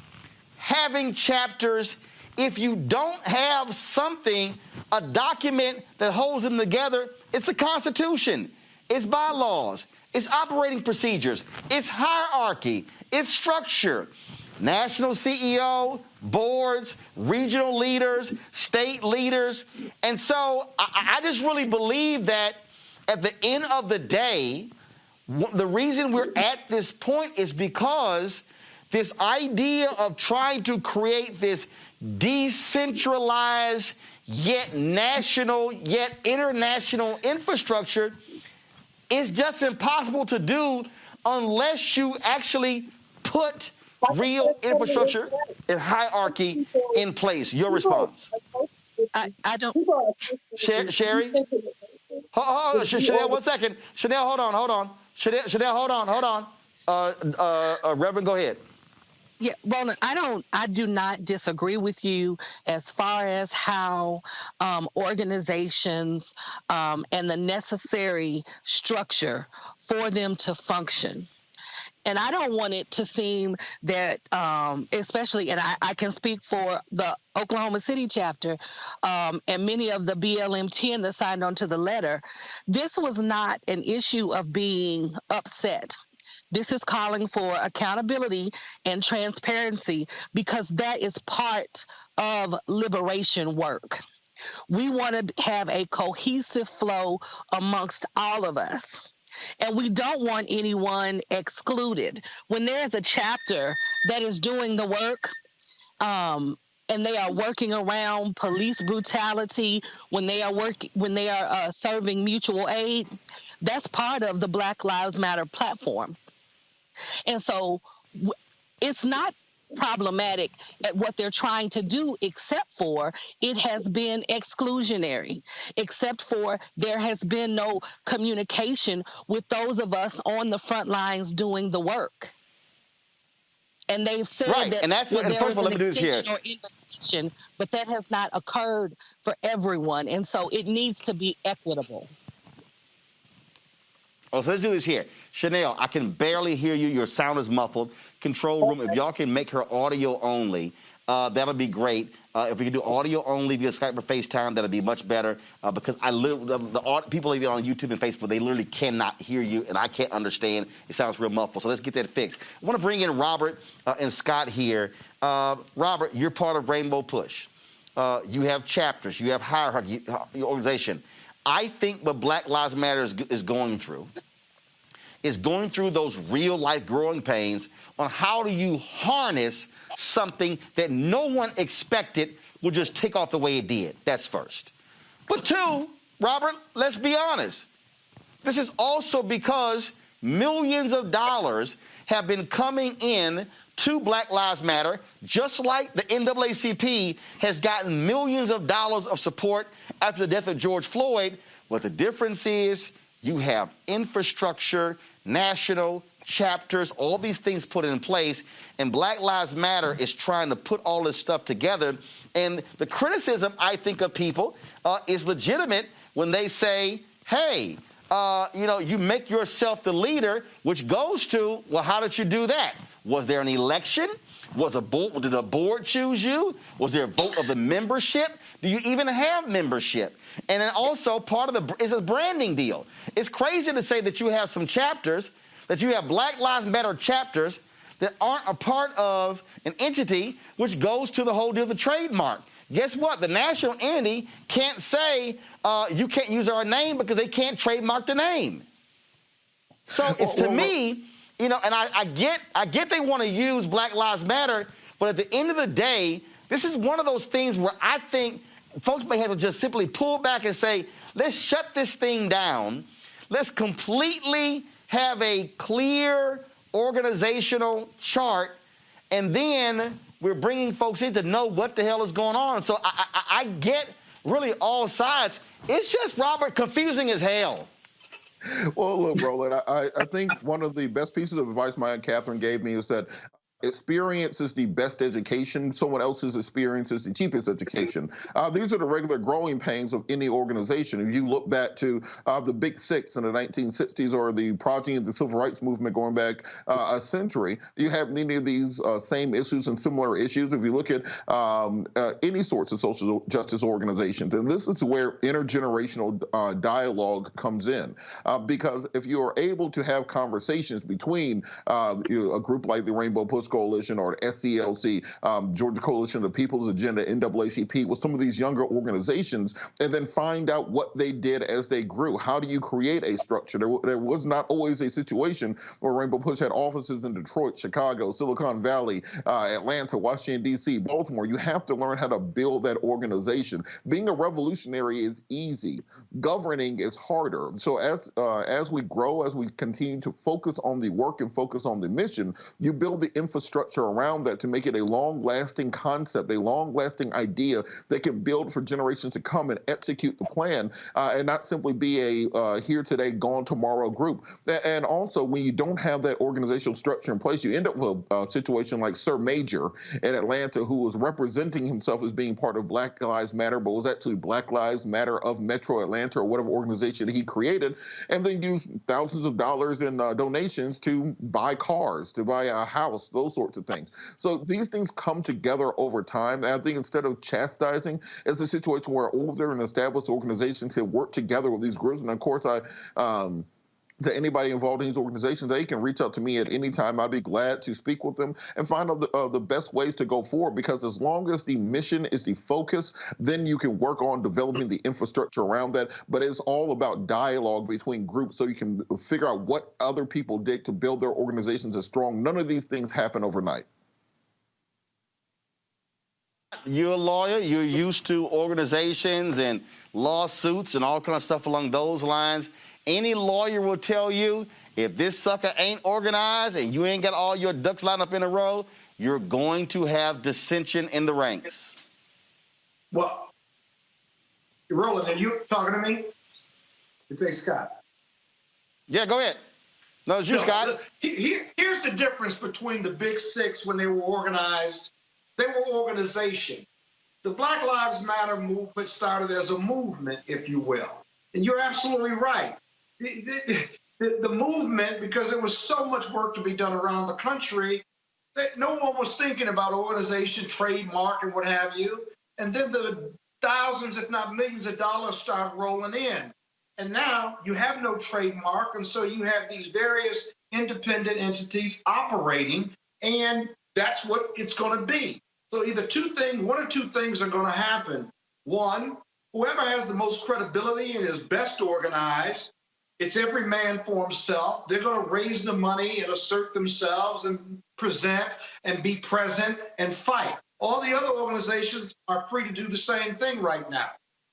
[SPEAKER 1] having chapters if you don't have something, a document that holds them together. It's the Constitution, it's bylaws, it's operating procedures, it's hierarchy, it's structure. National CEO, boards, regional leaders, state leaders. And so I just really believe that at the end of the day, the reason we're at this point is because this idea of trying to create this decentralized, yet national, yet international infrastructure is just impossible to do unless you actually put real infrastructure and hierarchy in place. Your response?
[SPEAKER 16] I don't.
[SPEAKER 1] Sherry? Chanel, 1 second. Chanel, hold on. Chanel, hold on. Reverend, go ahead.
[SPEAKER 16] Yeah, Roland, I do not disagree with you as far as how organizations and the necessary structure for them to function. And I don't want it to seem that, especially, and I can speak for the Oklahoma City chapter and many of the BLM 10 that signed on to the letter, this was not an issue of being upset. This is calling for accountability and transparency because that is part of liberation work. We want to have a cohesive flow amongst all of us. And we don't want anyone excluded. When there's a chapter that is doing the work and they are working around police brutality, when they are serving mutual aid, That's part of the Black Lives Matter platform. And so it's not problematic at what they're trying to do, except for it has been exclusionary, except for there has been no communication with those of us on the front lines doing the work. And they've said
[SPEAKER 1] Right,
[SPEAKER 16] that
[SPEAKER 1] and that's
[SPEAKER 16] there
[SPEAKER 1] and first
[SPEAKER 16] was
[SPEAKER 1] of all,
[SPEAKER 16] an
[SPEAKER 1] let me do this here.
[SPEAKER 16] extension or invitation, but that has not occurred for everyone. And so it needs to be equitable.
[SPEAKER 1] Oh, so let's do this here. Chanel, I can barely hear you. Your sound is muffled. Control room, if y'all can make her audio only, that'll be great. If we can do audio only via Skype or FaceTime, that'll be much better because the people even on YouTube and Facebook, they literally cannot hear you, and I can't understand. It sounds real muffled, so let's get that fixed. I want to bring in Robert and Scott here. Robert, you're part of Rainbow Push. You have chapters. You have hierarchy, your organization. I think what Black Lives Matter is going through those real-life growing pains on how do you harness something that no one expected would just take off the way it did. That's first. But two, Robert, let's be honest. This is also because millions of dollars have been coming in to Black Lives Matter, just like the NAACP has gotten millions of dollars of support after the death of George Floyd. What the difference is, you have infrastructure, national chapters, all these things put in place, and Black Lives Matter is trying to put all this stuff together. And the criticism, I think, of people is legitimate when they say, hey, you make yourself the leader, which goes to, well, how did you do that? Was there an election? Did a board choose you? Was there a vote of the membership? Do you even have membership? And then also part of it's a branding deal. It's crazy to say that you have some chapters, that you have Black Lives Matter chapters that aren't a part of an entity which goes to the whole deal of the trademark. Guess what? The national entity can't say you can't use our name because they can't trademark the name. So it's to me, and I get they want to use Black Lives Matter, but at the end of the day, this is one of those things where I think folks may have to just simply pull back and say, let's shut this thing down. Let's completely have a clear organizational chart, and then we're bringing folks in to know what the hell is going on. So I get really all sides. It's just, Robert, confusing as hell.
[SPEAKER 2] Well, look, Roland, I think one of the best pieces of advice my Aunt Catherine gave me is that experience is the best education. Someone else's experience is the cheapest education. These are the regular growing pains of any organization. If you look back to the Big Six in the 1960s or the progeny of the Civil Rights Movement going back a century, you have many of these same issues and similar issues. If you look at any sorts of social justice organizations, and this is where intergenerational dialogue comes in. Because if you are able to have conversations between a group like the Rainbow Push Coalition or the SCLC, Georgia Coalition of the People's Agenda, NAACP, with some of these younger organizations, and then find out what they did as they grew. How do you create a structure? There was not always a situation where Rainbow Push had offices in Detroit, Chicago, Silicon Valley, Atlanta, Washington, D.C., Baltimore. You have to learn how to build that organization. Being a revolutionary is easy. Governing is harder. So as we grow, as we continue to focus on the work and focus on the mission, you build the infrastructure around that to make it a long-lasting concept, a long-lasting idea that can build for generations to come and execute the plan, and not simply be a here today, gone tomorrow group. And also, when you don't have that organizational structure in place, you end up with a situation like Sir Major in Atlanta, who was representing himself as being part of Black Lives Matter, but was actually Black Lives Matter of Metro Atlanta or whatever organization he created, and then used thousands of dollars in donations to buy cars, to buy a house, those sorts of things. So these things come together over time. And I think instead of chastising, it's a situation where older and established organizations can work together with these groups. And of course, to anybody involved in these organizations, they can reach out to me at any time. I'd be glad to speak with them and find out the best ways to go forward, because as long as the mission is the focus, then you can work on developing the infrastructure around that. But it's all about dialogue between groups so you can figure out what other people did to build their organizations as strong. None of these things happen overnight.
[SPEAKER 1] You're a lawyer. You're used to organizations and lawsuits and all kind of stuff along those lines. Any lawyer will tell you if this sucker ain't organized and you ain't got all your ducks lined up in a row, you're going to have dissension in the ranks.
[SPEAKER 3] Well, Roland, are you talking to me? It's A. Scott.
[SPEAKER 1] Yeah, go ahead. No, it's you, Scott.
[SPEAKER 3] Here's the difference between the Big Six when they were organized. They were organization. The Black Lives Matter movement started as a movement, if you will. And you're absolutely right. The movement, because there was so much work to be done around the country, that no one was thinking about organization, trademark, and what have you. And then the thousands, if not millions of dollars start rolling in. And now you have no trademark, and so you have these various independent entities operating, and that's what it's going to be. So either one or two things are going to happen. One, whoever has the most credibility and is best organized, it's every man for himself. They're going to raise the money and assert themselves and present and be present and fight. All the other organizations are free to do the same thing right now.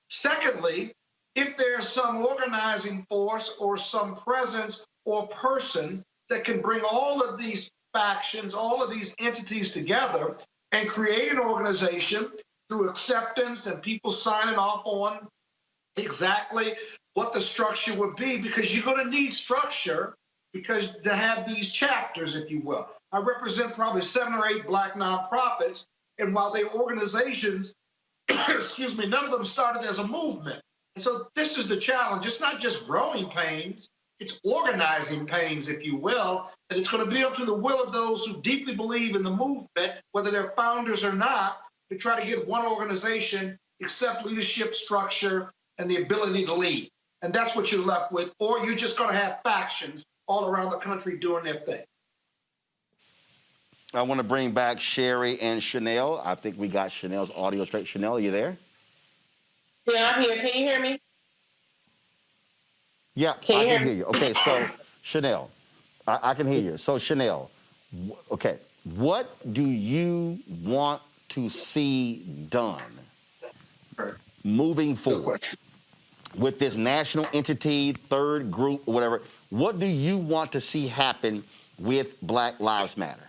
[SPEAKER 3] Secondly, if there's some organizing force or some presence or person that can bring all of these factions, all of these entities together and create an organization through acceptance and people signing off on exactly what the structure would be, because you're going to need structure because to have these chapters, if you will. I represent probably 7 or 8 Black nonprofits, and while they're organizations, excuse me, none of them started as a movement. And so this is the challenge. It's not just growing pains, it's organizing pains, if you will, and it's going to be up to the will of those who deeply believe in the movement, whether they're founders or not, to try to get one organization, accept leadership structure and the ability to lead. And that's what you're left with, or you're just going to have factions all around the country doing their thing.
[SPEAKER 1] I want to bring back Sherry and Chanel. I think we got Chanel's audio straight. Chanel, are you there?
[SPEAKER 15] Yeah, I'm here. Can you hear me?
[SPEAKER 1] Yeah, I can hear you. Okay, so Chanel, I can hear you. So Chanel, okay, what do you want to see done moving forward with this national entity, third group, or whatever? What do you want to see happen with Black Lives Matter?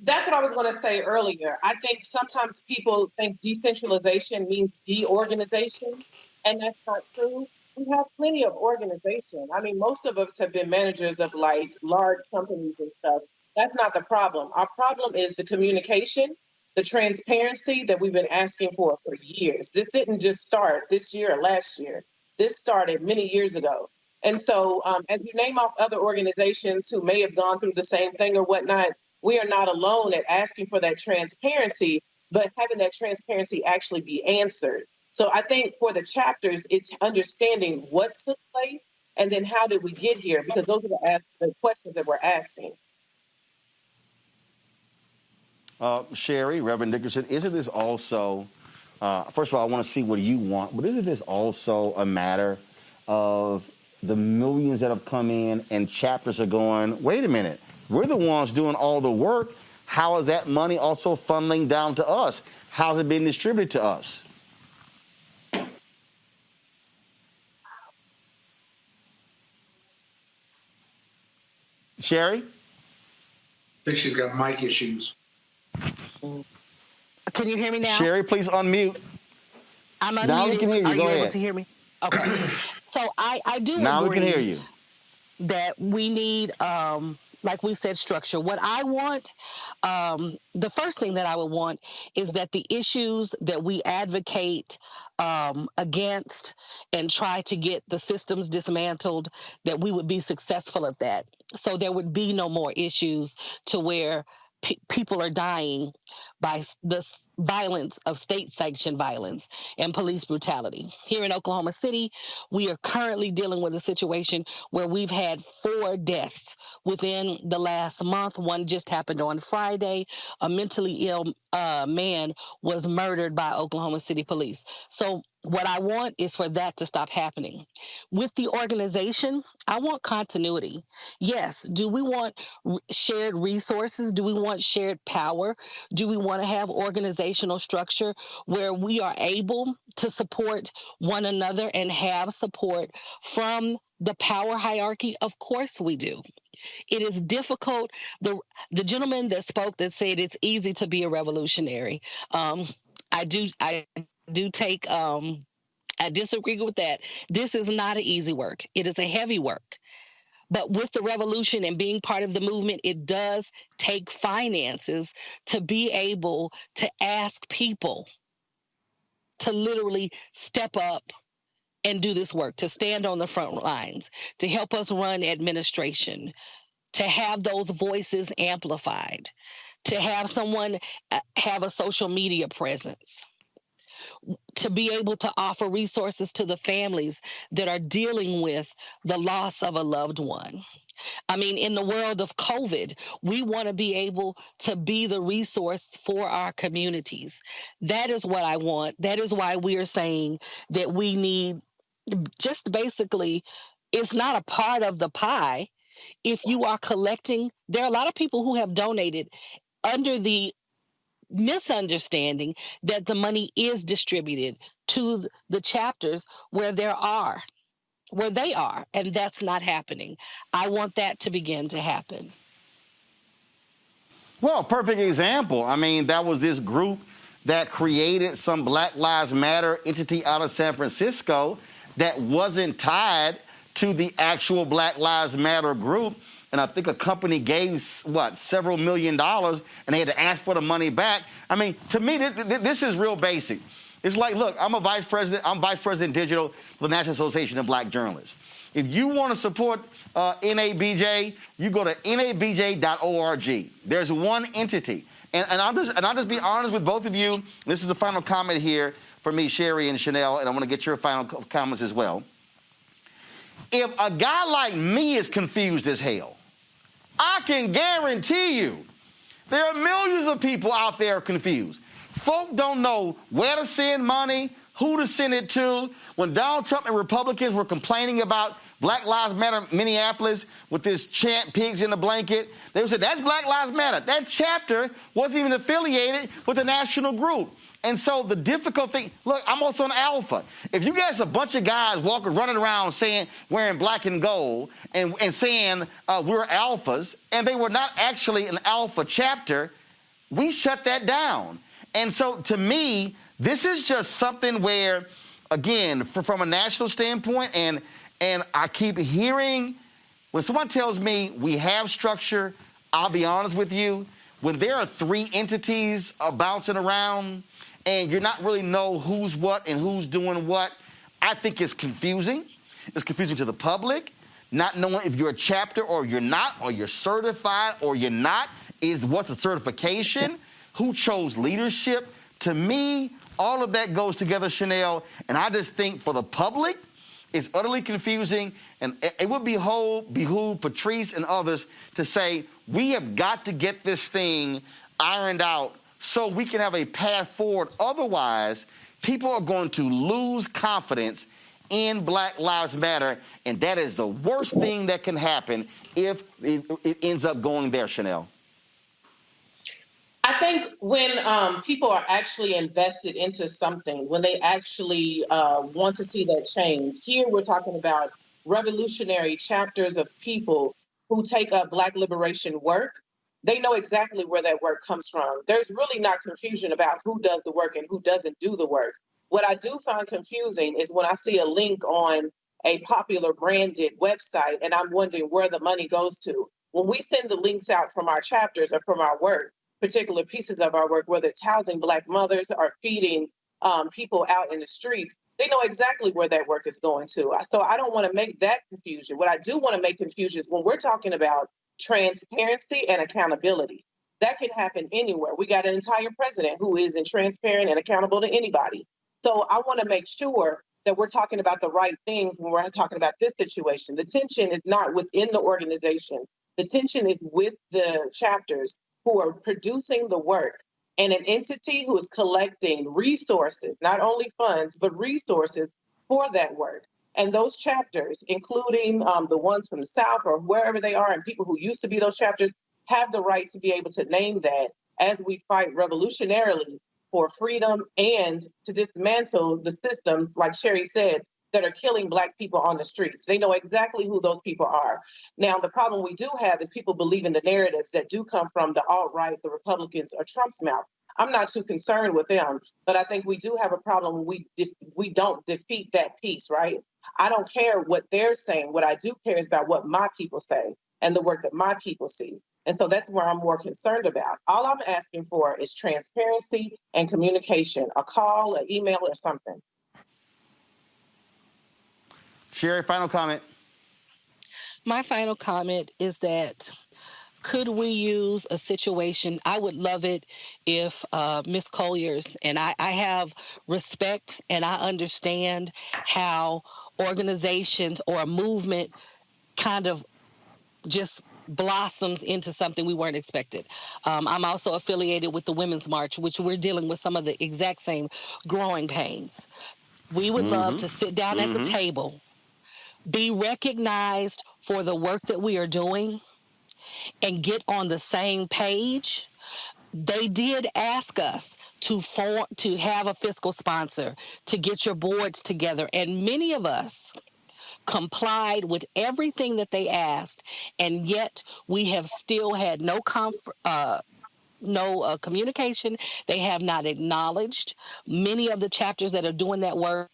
[SPEAKER 15] That's what I was going to say earlier. I think sometimes people think decentralization means deorganization, and that's not true. We have plenty of organization. I mean, most of us have been managers of like large companies and stuff. That's not the problem. Our problem is the communication, the transparency that we've been asking for years. This didn't just start this year or last year. This started many years ago. And so as you name off other organizations who may have gone through the same thing or whatnot, we are not alone at asking for that transparency, but having that transparency actually be answered. So I think for the chapters, it's understanding what took place and then how did we get here? Because those are the questions that we're asking.
[SPEAKER 1] Sherry, Reverend Dickerson, isn't this also, first of all, I want to see what you want, but isn't this also a matter of the millions that have come in and chapters are going, wait a minute, we're the ones doing all the work. How is that money also funneling down to us? How's it being distributed to us? Sherry?
[SPEAKER 3] I think she's got mic issues.
[SPEAKER 16] Can you hear me now?
[SPEAKER 1] Sherry, please unmute.
[SPEAKER 16] I'm unmuted.
[SPEAKER 1] Now we can hear you.
[SPEAKER 16] Are
[SPEAKER 1] Go
[SPEAKER 16] you
[SPEAKER 1] ahead.
[SPEAKER 16] able to hear me? Okay. So I do
[SPEAKER 1] now
[SPEAKER 16] agree
[SPEAKER 1] we can hear you.
[SPEAKER 16] That we need, like we said, structure. What I want, the first thing that I would want is that the issues that we advocate against and try to get the systems dismantled, that we would be successful at that. So there would be no more issues to where people are dying by the violence of state-sanctioned violence and police brutality. Here in Oklahoma City, we are currently dealing with a situation where we've had 4 deaths within the last month. One just happened on Friday. A mentally ill man was murdered by Oklahoma City police. So What I want is for that to stop happening. With the organization, I want continuity. Yes, do we want shared resources? Do we want shared power? Do we want to have organizational structure where we are able to support one another and have support from the power hierarchy? Of course we do. It is difficult. The gentleman that spoke that said it's easy to be a revolutionary. I do take I disagree with that. This is not an easy work. It is a heavy work. But with the revolution and being part of the movement, it does take finances to be able to ask people to literally step up and do this work, to stand on the front lines, to help us run administration, to have those voices amplified, to have someone have a social media presence, to be able to offer resources to the families that are dealing with the loss of a loved one. I mean, in the world of COVID, we want to be able to be the resource for our communities. That is what I want. That is why we are saying that we need just basically, it's not a part of the pie. If you are collecting, there are a lot of people who have donated under the misunderstanding that the money is distributed to the chapters where they are, and that's not happening. I want that to begin to happen.
[SPEAKER 1] Well, perfect example. I mean, that was this group that created some Black Lives Matter entity out of San Francisco that wasn't tied to the actual Black Lives Matter group. And I think a company gave, several $1 million, and they had to ask for the money back. I mean, to me, this is real basic. It's like, look, I'm vice president digital for the National Association of Black Journalists. If you want to support NABJ, you go to nabj.org. There's one entity. And I'll just be honest with both of you. This is the final comment here for me, Sherry and Chanel, and I want to get your final comments as well. If a guy like me is confused as hell, I can guarantee you there are millions of people out there confused. Folk don't know where to send money, who to send it to. When Donald Trump and Republicans were complaining about Black Lives Matter Minneapolis with this chant, pigs in a blanket, they said, that's Black Lives Matter. That chapter wasn't even affiliated with the national group. And so the difficult thing, look, I'm also an alpha. If you guys a bunch of guys running around saying, wearing black and gold and saying we're alphas, and they were not actually an alpha chapter, we shut that down. And so to me, this is just something where, again, from a national standpoint, and I keep hearing, when someone tells me we have structure, I'll be honest with you, when there are three entities bouncing around, and you're not really know who's what and who's doing what, I think it's confusing. It's confusing to the public, not knowing if you're a chapter or you're not, or you're certified or you're not. What's the certification? Who chose leadership? To me, all of that goes together, Chanel, and I just think for the public, it's utterly confusing, and it would behoove Patrice and others to say, we have got to get this thing ironed out so we can have a path forward. Otherwise, people are going to lose confidence in Black Lives Matter, and that is the worst thing that can happen if it ends up going there, Chanel.
[SPEAKER 15] I think when people are actually invested into something, when they actually want to see that change, here we're talking about revolutionary chapters of people who take up Black liberation work. They know exactly where that work comes from. There's really not confusion about who does the work and who doesn't do the work. What I do find confusing is when I see a link on a popular branded website and I'm wondering where the money goes to. When we send the links out from our chapters or from our work, particular pieces of our work, whether it's housing Black mothers or feeding people out in the streets, they know exactly where that work is going to. So I don't want to make that confusion. What I do want to make confusion is when we're talking about transparency and accountability. That can happen anywhere. We got an entire president who isn't transparent and accountable to anybody. So I want to make sure that we're talking about the right things when we're talking about this situation. The tension is not within the organization. The tension is with the chapters who are producing the work and an entity who is collecting resources, not only funds, but resources for that work. And those chapters, including the ones from the South or wherever they are, and people who used to be those chapters, have the right to be able to name that as we fight revolutionarily for freedom and to dismantle the systems, like Sherry said, that are killing Black people on the streets. They know exactly who those people are. Now, the problem we do have is people believe in the narratives that do come from the alt-right, the Republicans, or Trump's mouth. I'm not too concerned with them, but I think we do have a problem when we don't defeat that piece, right? I don't care what they're saying. What I do care is about what my people say and the work that my people see. And so that's where I'm more concerned about. All I'm asking for is transparency and communication, a call, an email, or something.
[SPEAKER 1] Sherry, final comment.
[SPEAKER 16] My final comment is that could we use a situation? I would love it if Ms. Collier's, and I have respect and I understand how organizations or a movement kind of just blossoms into something we weren't expected. I'm also affiliated with the Women's March, which we're dealing with some of the exact same growing pains. We would love to sit down at the table, be recognized for the work that we are doing, and get on the same page. They did ask us to have a fiscal sponsor, to get your boards together, and many of us complied with everything that they asked, and yet we have still had no communication. They have not acknowledged many of the chapters that are doing that work.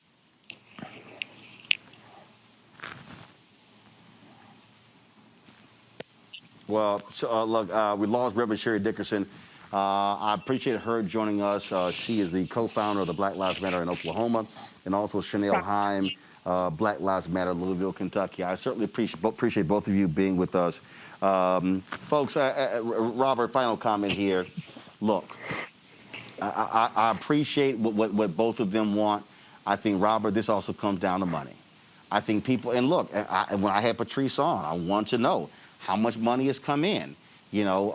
[SPEAKER 1] Well, look, we lost Reverend Sherry Dickerson. I appreciate her joining us. She is the co-founder of the Black Lives Matter in Oklahoma, and also Chanel Heim, Black Lives Matter, Louisville, Kentucky. I certainly appreciate both of you being with us. Folks, Robert, final comment here. Look, I appreciate what both of them want. I think, Robert, this also comes down to money. I think people, and look, when I had Patrice on, I want to know how much money has come in. You know,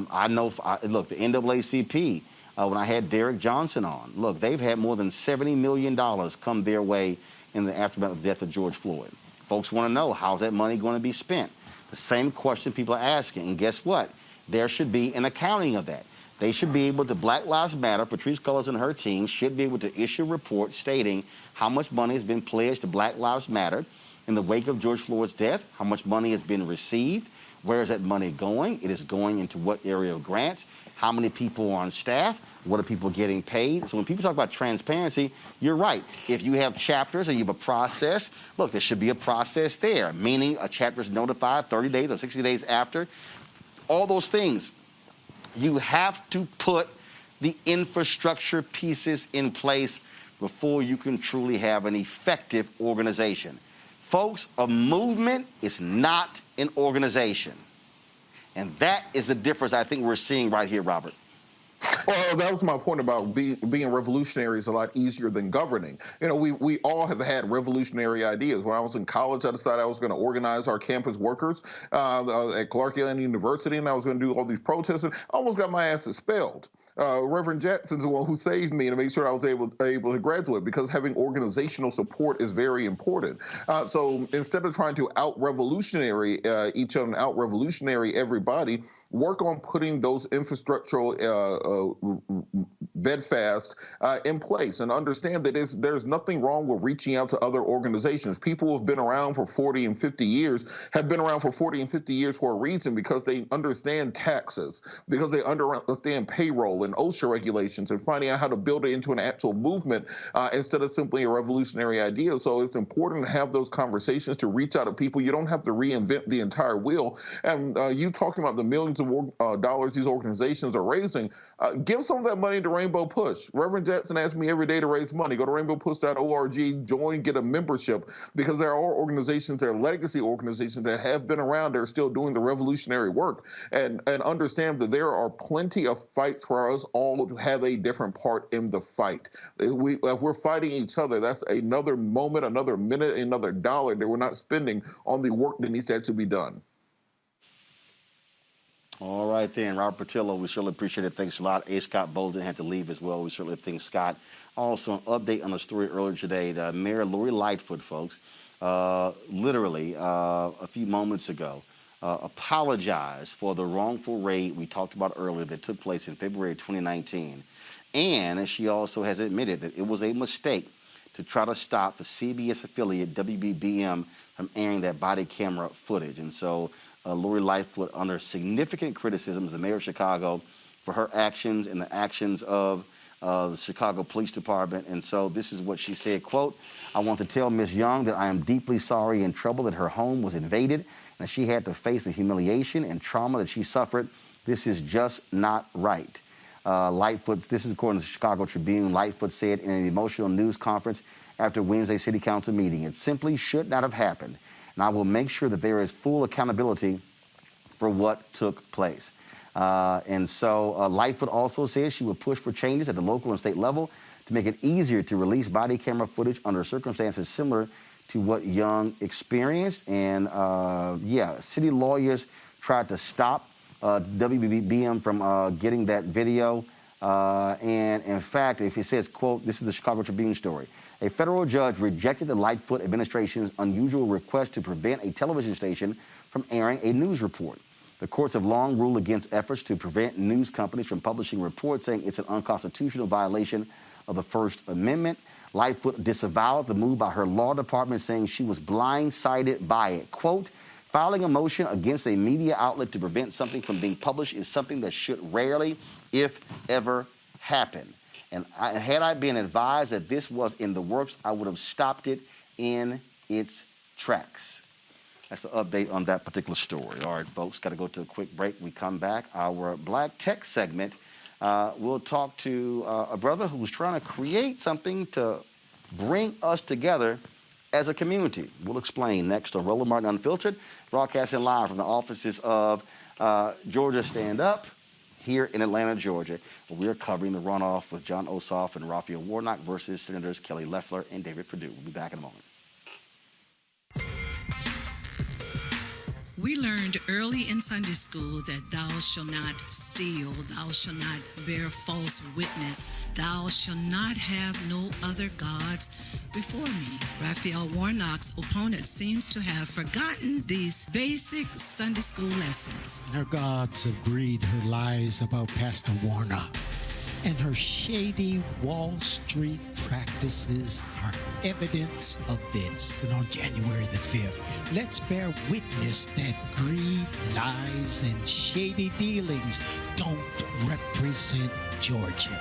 [SPEAKER 1] I know, look, the NAACP, when I had Derek Johnson on, look, they've had more than $70 million come their way in the aftermath of the death of George Floyd. Folks want to know, how's that money going to be spent? The same question people are asking, and guess what? There should be an accounting of that. They should be able to, Black Lives Matter, Patrice Cullors and her team should be able to issue a report stating how much money has been pledged to Black Lives Matter in the wake of George Floyd's death, how much money has been received, where is that money going? It is going into what area of grants? How many people are on staff? What are people getting paid? So when people talk about transparency, you're right. If you have chapters and you have a process, look, there should be a process there, meaning a chapter is notified 30 days or 60 days after. All those things. You have to put the infrastructure pieces in place before you can truly have an effective organization. Folks, a movement is not an organization. And that is the difference I think we're seeing right here, Robert.
[SPEAKER 2] Well, that was my point about being revolutionary is a lot easier than governing. You know, we all have had revolutionary ideas. When I was in college, I decided I was going to organize our campus workers at Clark-Atlanta University, and I was going to do all these protests, and I almost got my ass expelled. Reverend Jackson's the one who saved me to make sure I was able to graduate, because having organizational support is very important. So instead of trying to out-revolutionary each other and out-revolutionary everybody, work on putting those infrastructural bedfast in place, and understand that there's nothing wrong with reaching out to other organizations. People who have been around for 40 and 50 years have been around for 40 and 50 years for a reason, because they understand taxes, because they understand payroll and OSHA regulations, and finding out how to build it into an actual movement instead of simply a revolutionary idea. So it's important to have those conversations, to reach out to people. You don't have to reinvent the entire wheel. And you talking about the millions of dollars these organizations are raising, give some of that money to Rainbow Push. Reverend Jackson asks me every day to raise money. Go to rainbowpush.org, join, get a membership, because there are organizations, there are legacy organizations that have been around, they're still doing the revolutionary work, and understand that there are plenty of fights for us all to have a different part in the fight. If we're fighting each other, that's another moment, another minute, another dollar that we're not spending on the work that needs to be done.
[SPEAKER 1] All right then, Robert Patillo, we certainly appreciate it. Thanks a lot. A. Scott Bolden had to leave as well. We certainly thank Scott. Also, an update on the story earlier today. The Mayor Lori Lightfoot, folks, literally a few moments ago, apologized for the wrongful raid we talked about earlier that took place in February 2019. And she also has admitted that it was a mistake to try to stop the CBS affiliate WBBM from airing that body camera footage. And so Lori Lightfoot under significant criticism as the mayor of Chicago for her actions and the actions of the Chicago Police Department. And so this is what she said, quote, "I want to tell Ms. Young that I am deeply sorry and troubled that her home was invaded and she had to face the humiliation and trauma that she suffered. This is just not right." Lightfoot, this is according to the Chicago Tribune, Lightfoot said in an emotional news conference after Wednesday's city council meeting, "It simply should not have happened, and I will make sure that there is full accountability for what took place." And so Lightfoot also says she will push for changes at the local and state level to make it easier to release body camera footage under circumstances similar to what Young experienced. And yeah, city lawyers tried to stop WBBM from getting that video. And in fact, if it says, quote, this is the Chicago Tribune story, "A federal judge rejected the Lightfoot administration's unusual request to prevent a television station from airing a news report. The courts have long ruled against efforts to prevent news companies from publishing reports, saying it's an unconstitutional violation of the First Amendment. Lightfoot disavowed the move by her law department, saying she was blindsided by it. Quote, "Filing a motion against a media outlet to prevent something from being published is something that should rarely, if ever, happen. And had I been advised that this was in the works, I would have stopped it in its tracks." That's the update on that particular story. All right, folks, got to go to a quick break. We come back. Our Black Tech segment, we'll talk to a brother who's trying to create something to bring us together as a community. We'll explain next on Roland Martin Unfiltered, broadcasting live from the offices of Georgia Stand Up here in Atlanta, Georgia. We're covering the runoff with Jon Ossoff and Raphael Warnock versus Senators Kelly Loeffler and David Perdue. We'll be back in a moment.
[SPEAKER 17] We learned early in Sunday school that thou shalt not steal, thou shalt not bear false witness, thou shalt not have no other gods before me. Raphael Warnock's opponent seems to have forgotten these basic Sunday school lessons.
[SPEAKER 18] Her gods of greed, her lies about Pastor Warnock, and her shady Wall Street practices are evidence of this. And on January the 5th, let's bear witness that greed, lies, and shady dealings don't represent Georgia.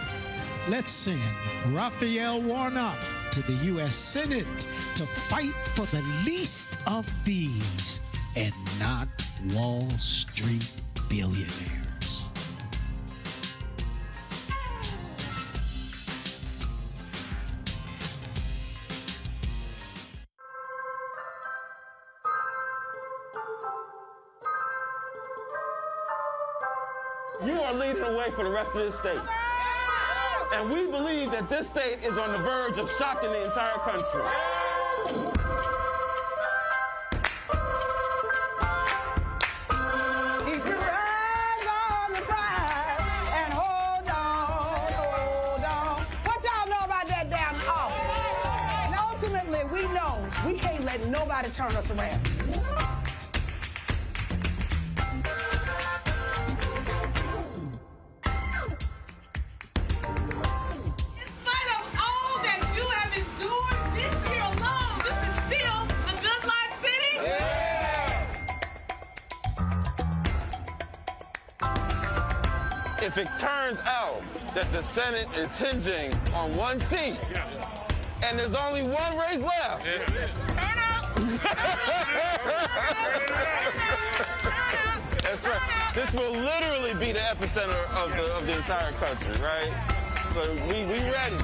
[SPEAKER 18] Let's send Raphael Warnock to the U.S. Senate to fight for the least of these and not Wall Street billionaires.
[SPEAKER 14] You are leading the way for the rest of this state. And we believe that this state is on the verge of shocking the entire country.
[SPEAKER 13] Keep your eyes on the prize and hold on. What y'all know about that down the office? And ultimately, we know we can't let nobody turn us around.
[SPEAKER 14] If it turns out that the Senate is hinging on one seat and there's only one race left, that's right. This will literally be the epicenter of the entire country, right? So we ready.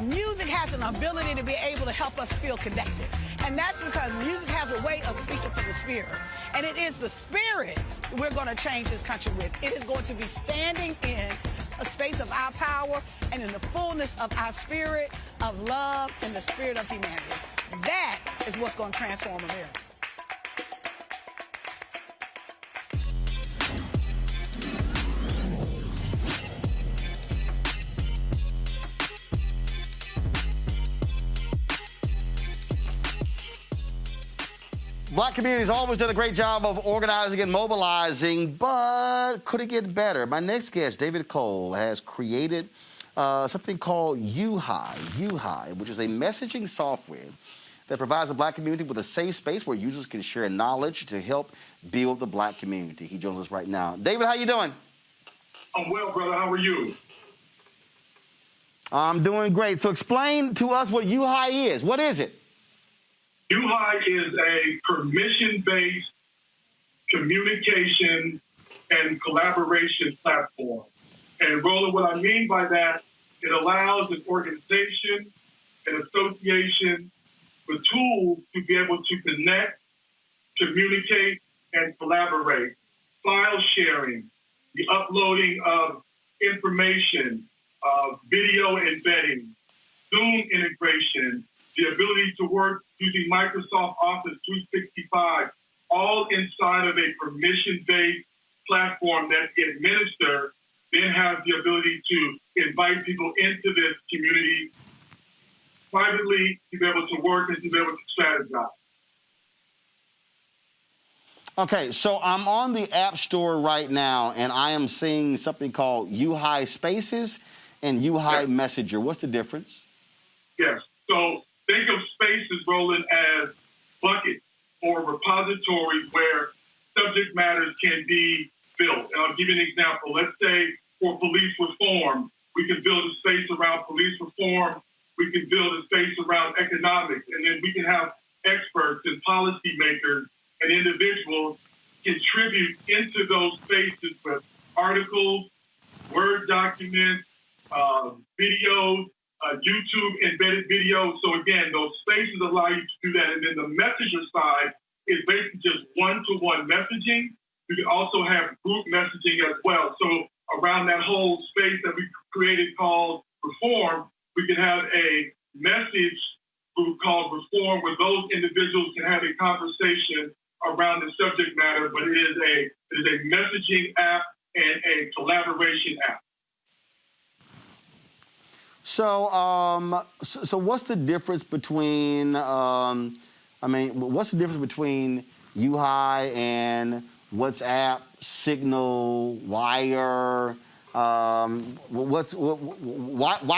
[SPEAKER 13] Music has an ability to be able to help us feel connected. And that's because music has a way of speaking from the spirit. And it is the spirit we're going to change this country with. It is going to be standing in a space of our power and in the fullness of our spirit of love and the spirit of humanity. That is what's going to transform America.
[SPEAKER 1] Black community has always done a great job of organizing and mobilizing, but could it get better? My next guest, David Cole, has created something called UHI, which is a messaging software that provides the Black community with a safe space where users can share knowledge to help build the Black community. He joins us right now. David, how you doing?
[SPEAKER 19] I'm well, brother. How are you?
[SPEAKER 1] I'm doing great. So explain to us what UHI is. What is it?
[SPEAKER 19] UHI is a permission-based communication and collaboration platform. And Roland, what I mean by that, it allows an organization, an association, the tools to be able to connect, communicate, and collaborate. File sharing, the uploading of information, video embedding, Zoom integration, the ability to work using Microsoft Office 365, all inside of a permission-based platform that the administrator then has the ability to invite people into this community privately to be able to work and to be able to strategize.
[SPEAKER 1] Okay, so I'm on the App Store right now, and I am seeing something called UHI Spaces and UHI Messenger. What's the difference?
[SPEAKER 19] Yes. So think of Spaces, Roland, as buckets or repositories where subject matters can be built. And I'll give you an example. Let's say for police reform, we can build a space around police reform. We can build a space around economics, and then we can have experts and policymakers and individuals contribute into those spaces with articles, Word documents, videos, YouTube embedded videos. So again, those spaces allow you to do that. And then the messenger side is basically just one-to-one messaging. You can also have group messaging as well. So around that whole space that we created called Reform, we can have a message group called Reform where those individuals can have a conversation around the subject matter, but it is a messaging app and a collaboration app.
[SPEAKER 1] So, so what's the difference between, what's the difference between UHI and WhatsApp, Signal, Wire? Why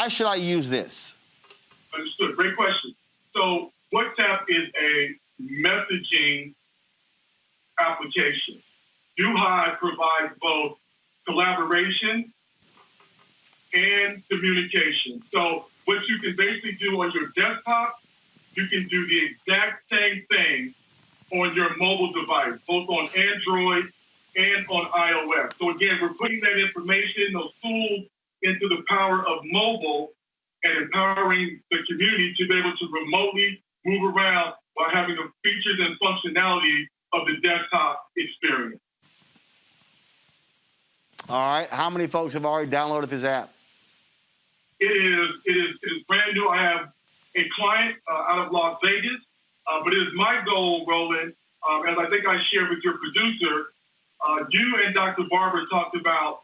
[SPEAKER 1] should I use this?
[SPEAKER 19] Understood. Great question. So WhatsApp is a messaging application. UHI provides both collaboration and communication. So what you can basically do on your desktop, you can do the exact same thing on your mobile device, both on Android and on iOS. So again, we're putting that information, those tools, into the power of mobile and empowering the community to be able to remotely move around while having the features and functionality of the desktop experience.
[SPEAKER 1] All right. How many folks have already downloaded this app?
[SPEAKER 19] It is brand new. I have a client out of Las Vegas, but it is my goal, Roland, as I think I shared with your producer, you and Dr. Barber talked about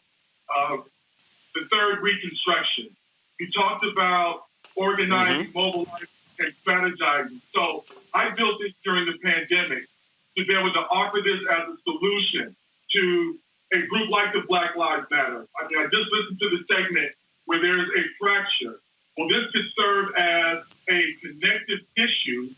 [SPEAKER 19] the third reconstruction. You talked about organizing, mobilizing, and strategizing. So I built this during the pandemic to be able to offer this as a solution to a group like the Black Lives Matter. I mean, I just listened to the segment where there's a fracture. Well, this could serve as a connective tissue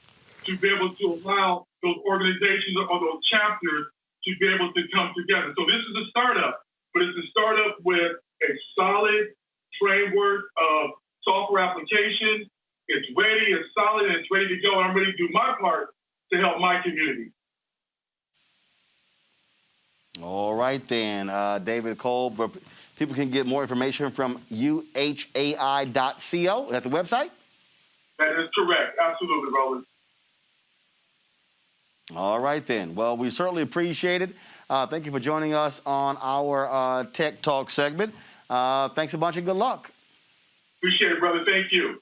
[SPEAKER 19] to be able to allow those organizations or those chapters to be able to come together. So this is a startup, but it's a startup with a solid framework of software applications. It's ready, it's solid, and it's ready to go. I'm ready to do my part to help my community.
[SPEAKER 1] All right, then. David Cole, people can get more information from uhai.co at the website?
[SPEAKER 19] That is correct. Absolutely, Roland.
[SPEAKER 1] All right, then. Well, we certainly appreciate it. Thank you for joining us on our Tech Talk segment. Thanks a bunch and good luck.
[SPEAKER 19] Appreciate it, brother. Thank you.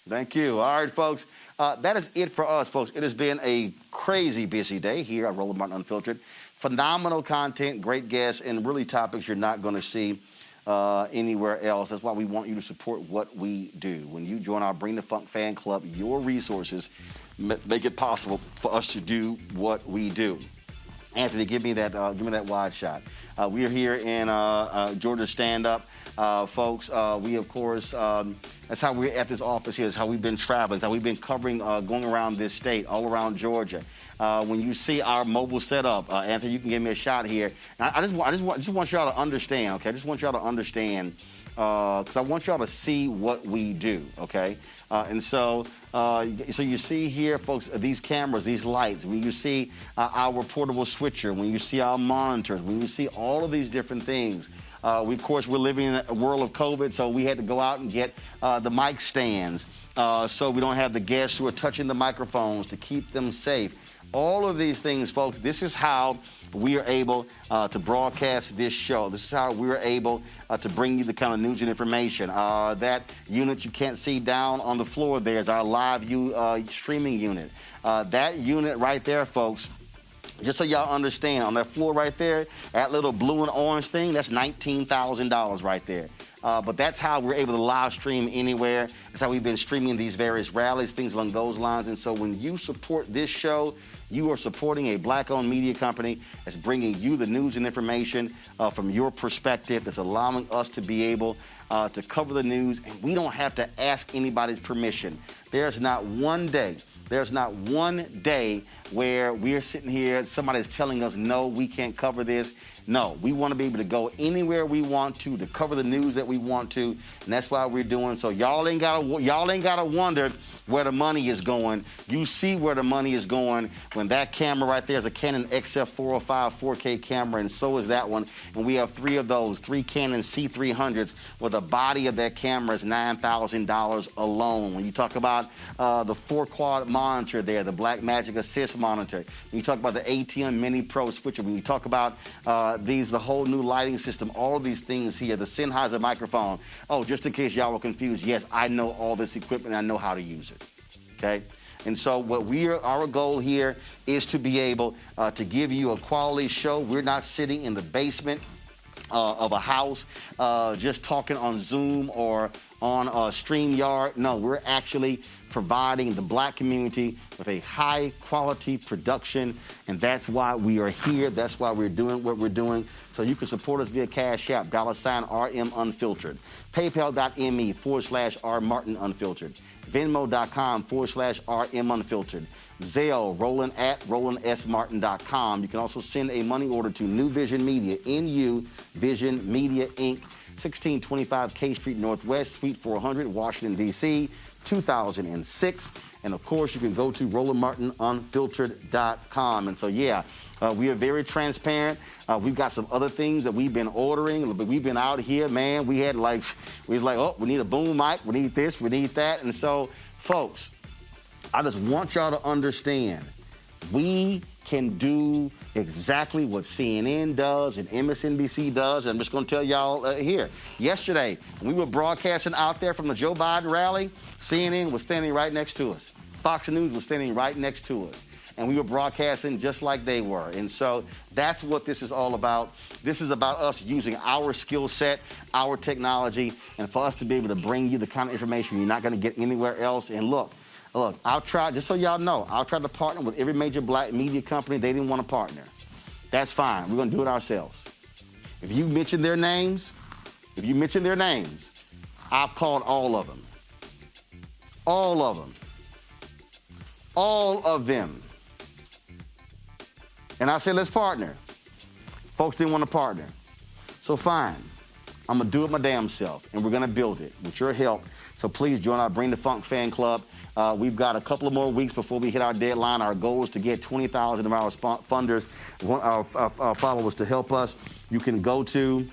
[SPEAKER 1] Thank you. All right, folks. That is it for us, folks. It has been a crazy busy day here at Roland Martin Unfiltered. Phenomenal content, great guests, and really topics you're not going to see anywhere else. That's why we want you to support what we do. When you join our Bring the Funk fan club, your resources make it possible for us to do what we do. Anthony, give me that wide shot. We are here in Georgia Stand Up, folks. We, of course, that's how we're at this office here. That's how we've been traveling. That's how we've been covering, going around this state, all around Georgia. When you see our mobile setup, Anthony, you can give me a shot here. I just want y'all to understand, okay? I just want y'all to understand, because I want y'all to see what we do, okay? So you see here, folks, these cameras, these lights. When you see our portable switcher, when you see our monitors, when you see all of these different things. Of course, we're living in a world of COVID, so we had to go out and get the mic stands so we don't have the guests who are touching the microphones to keep them safe. All of these things, folks, this is how we are able to broadcast this show. This is how we're able to bring you the kind of news and information. That unit you can't see down on the floor there is our live streaming unit. That unit right there, folks, just so y'all understand, on that floor right there, that little blue and orange thing, that's $19,000 right there. But that's how we're able to live stream anywhere. That's how we've been streaming these various rallies, things along those lines. And so when you support this show, you are supporting a black-owned media company that's bringing you the news and information from your perspective, that's allowing us to be able to cover the news, and we don't have to ask anybody's permission. There's not one day where we're sitting here, somebody's telling us, no, we can't cover this. No, we want to be able to go anywhere we want to cover the news that we want to, and that's why we're doing so. Y'all ain't gotta wonder where the money is going. You see where the money is going when that camera right there is a Canon XF405 4K camera, and so is that one. And we have 3 of those, 3 Canon C300s, where the body of that camera is $9,000 alone. When you talk about the 4-quad monitor there, the Blackmagic Assist monitor, when you talk about the ATM Mini Pro switcher, when you talk about the whole new lighting system, all of these things here, the Sennheiser microphone. Oh, just in case y'all were confused, yes, I know all this equipment, I know how to use it, okay? And so our goal here is to be able to give you a quality show. We're not sitting in the basement of a house just talking on Zoom or on StreamYard. No, we're actually providing the black community with a high quality production, and that's why we are here. That's why we're doing what we're doing. So you can support us via Cash App, $RM Unfiltered, PayPal.me/R Martin Unfiltered, Venmo.com/RM Unfiltered, Zelle, Roland at RolandSMartin.com. You can also send a money order to New Vision Media, NU Vision Media Inc., 1625 K Street Northwest, Suite 400, Washington, D.C., 2006. And of course, you can go to RolandMartinUnfiltered.com. And so, yeah, we are very transparent. We've got some other things that we've been ordering, but we've been out here, man. We was like, oh, we need a boom mic, we need this, we need that. And so, folks, I just want y'all to understand, we can do exactly what CNN does and MSNBC does. And I'm just going to tell y'all here. Yesterday, when we were broadcasting out there from the Joe Biden rally, CNN was standing right next to us. Fox News was standing right next to us. And we were broadcasting just like they were. And so that's what this is all about. This is about us using our skill set, our technology, and for us to be able to bring you the kind of information you're not going to get anywhere else. And look, I'll try, just so y'all know, I'll try to partner with every major black media company. They didn't want to partner. That's fine. We're going to do it ourselves. If you mention their names, I've called all of them. All of them. All of them. And I said, let's partner. Folks didn't want to partner. So fine. I'm going to do it my damn self, and we're going to build it with your help. So please join our Bring the Funk fan club. We've got a couple of more weeks before we hit our deadline. Our goal is to get 20,000 of our funders, our followers, to help us. You can go to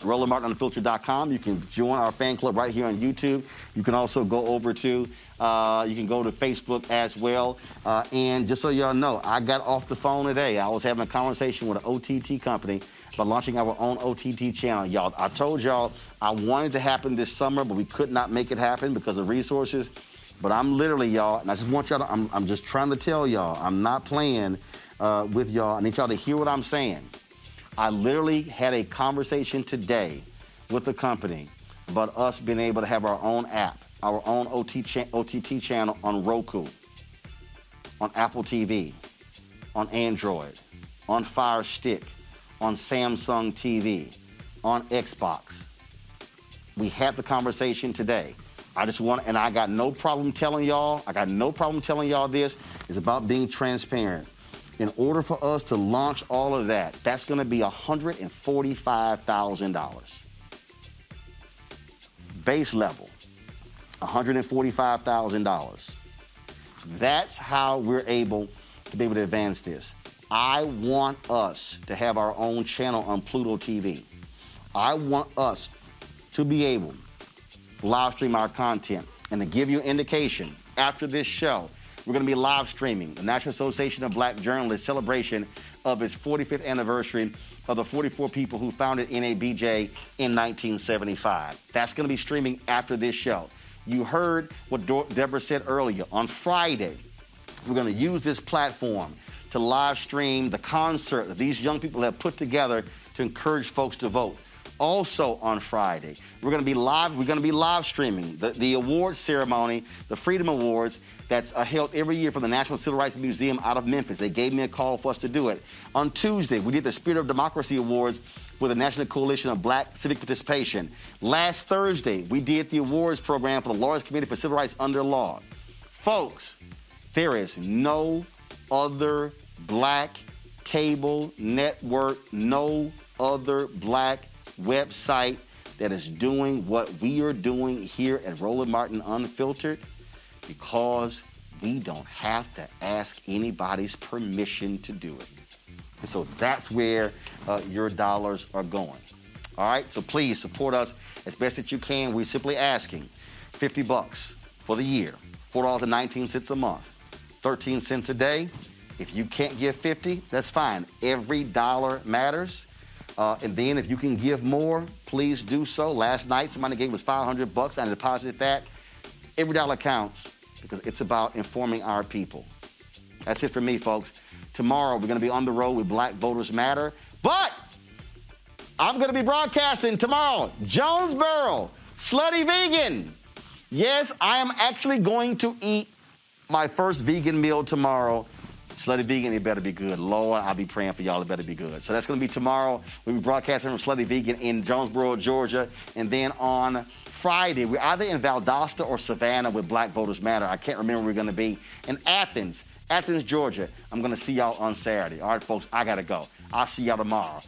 [SPEAKER 1] RolandMartinUnfiltered.com. You can join our fan club right here on YouTube. You can also go over to, you can go to Facebook as well. And just so y'all know, I got off the phone today. I was having a conversation with an OTT company about launching our own OTT channel. Y'all, I told y'all I wanted it to happen this summer, but we could not make it happen because of resources. But I'm literally, y'all, and I just want y'all to, I'm just trying to tell y'all, I'm not playing with y'all. I need y'all to hear what I'm saying. I literally had a conversation today with the company about us being able to have our own app, our own OTT channel on Roku, on Apple TV, on Android, on Fire Stick, on Samsung TV, on Xbox. We had the conversation today. And I got no problem telling y'all, this. It's about being transparent. In order for us to launch all of that, that's gonna be $145,000. Base level, $145,000. That's how we're able to be able to advance this. I want us to have our own channel on Pluto TV. I want us to be able to live stream our content. And to give you an indication, after this show, we're going to be live streaming the National Association of Black Journalists celebration of its 45th anniversary of the 44 people who founded NABJ in 1975. That's going to be streaming after this show. You heard what Deborah said earlier. On Friday, we're going to use this platform to live stream the concert that these young people have put together to encourage folks to vote. Also on Friday, we're going to be live streaming the awards ceremony, the Freedom Awards, that's held every year for the National Civil Rights Museum out of Memphis. They gave me a call for us to do it. On Tuesday, we did the Spirit of Democracy Awards with the National Coalition of Black Civic Participation. Last Thursday, we did the awards program for the Lawyers Committee for Civil Rights Under Law. Folks, there is no other black cable network, no other black website that is doing what we are doing here at Roland Martin Unfiltered, because we don't have to ask anybody's permission to do it. And so that's where your dollars are going. All right, so please support us as best that you can. We're simply asking $50 for the year, $4.19 a month, 13 cents a day. If you can't give 50, that's fine. Every dollar matters. And then if you can give more, please do so. Last night, somebody gave us $500. I deposited that. Every dollar counts because it's about informing our people. That's it for me, folks. Tomorrow, we're going to be on the road with Black Voters Matter. But I'm going to be broadcasting tomorrow, Jonesboro, Slutty Vegan. Yes, I am actually going to eat my first vegan meal tomorrow. Slutty Vegan, it better be good. Lord, I'll be praying for y'all. It better be good. So that's going to be tomorrow. We'll be broadcasting from Slutty Vegan in Jonesboro, Georgia. And then on Friday, we're either in Valdosta or Savannah with Black Voters Matter. I can't remember where we're going to be. In Athens, Georgia. I'm going to see y'all on Saturday. All right, folks, I got to go. I'll see y'all tomorrow.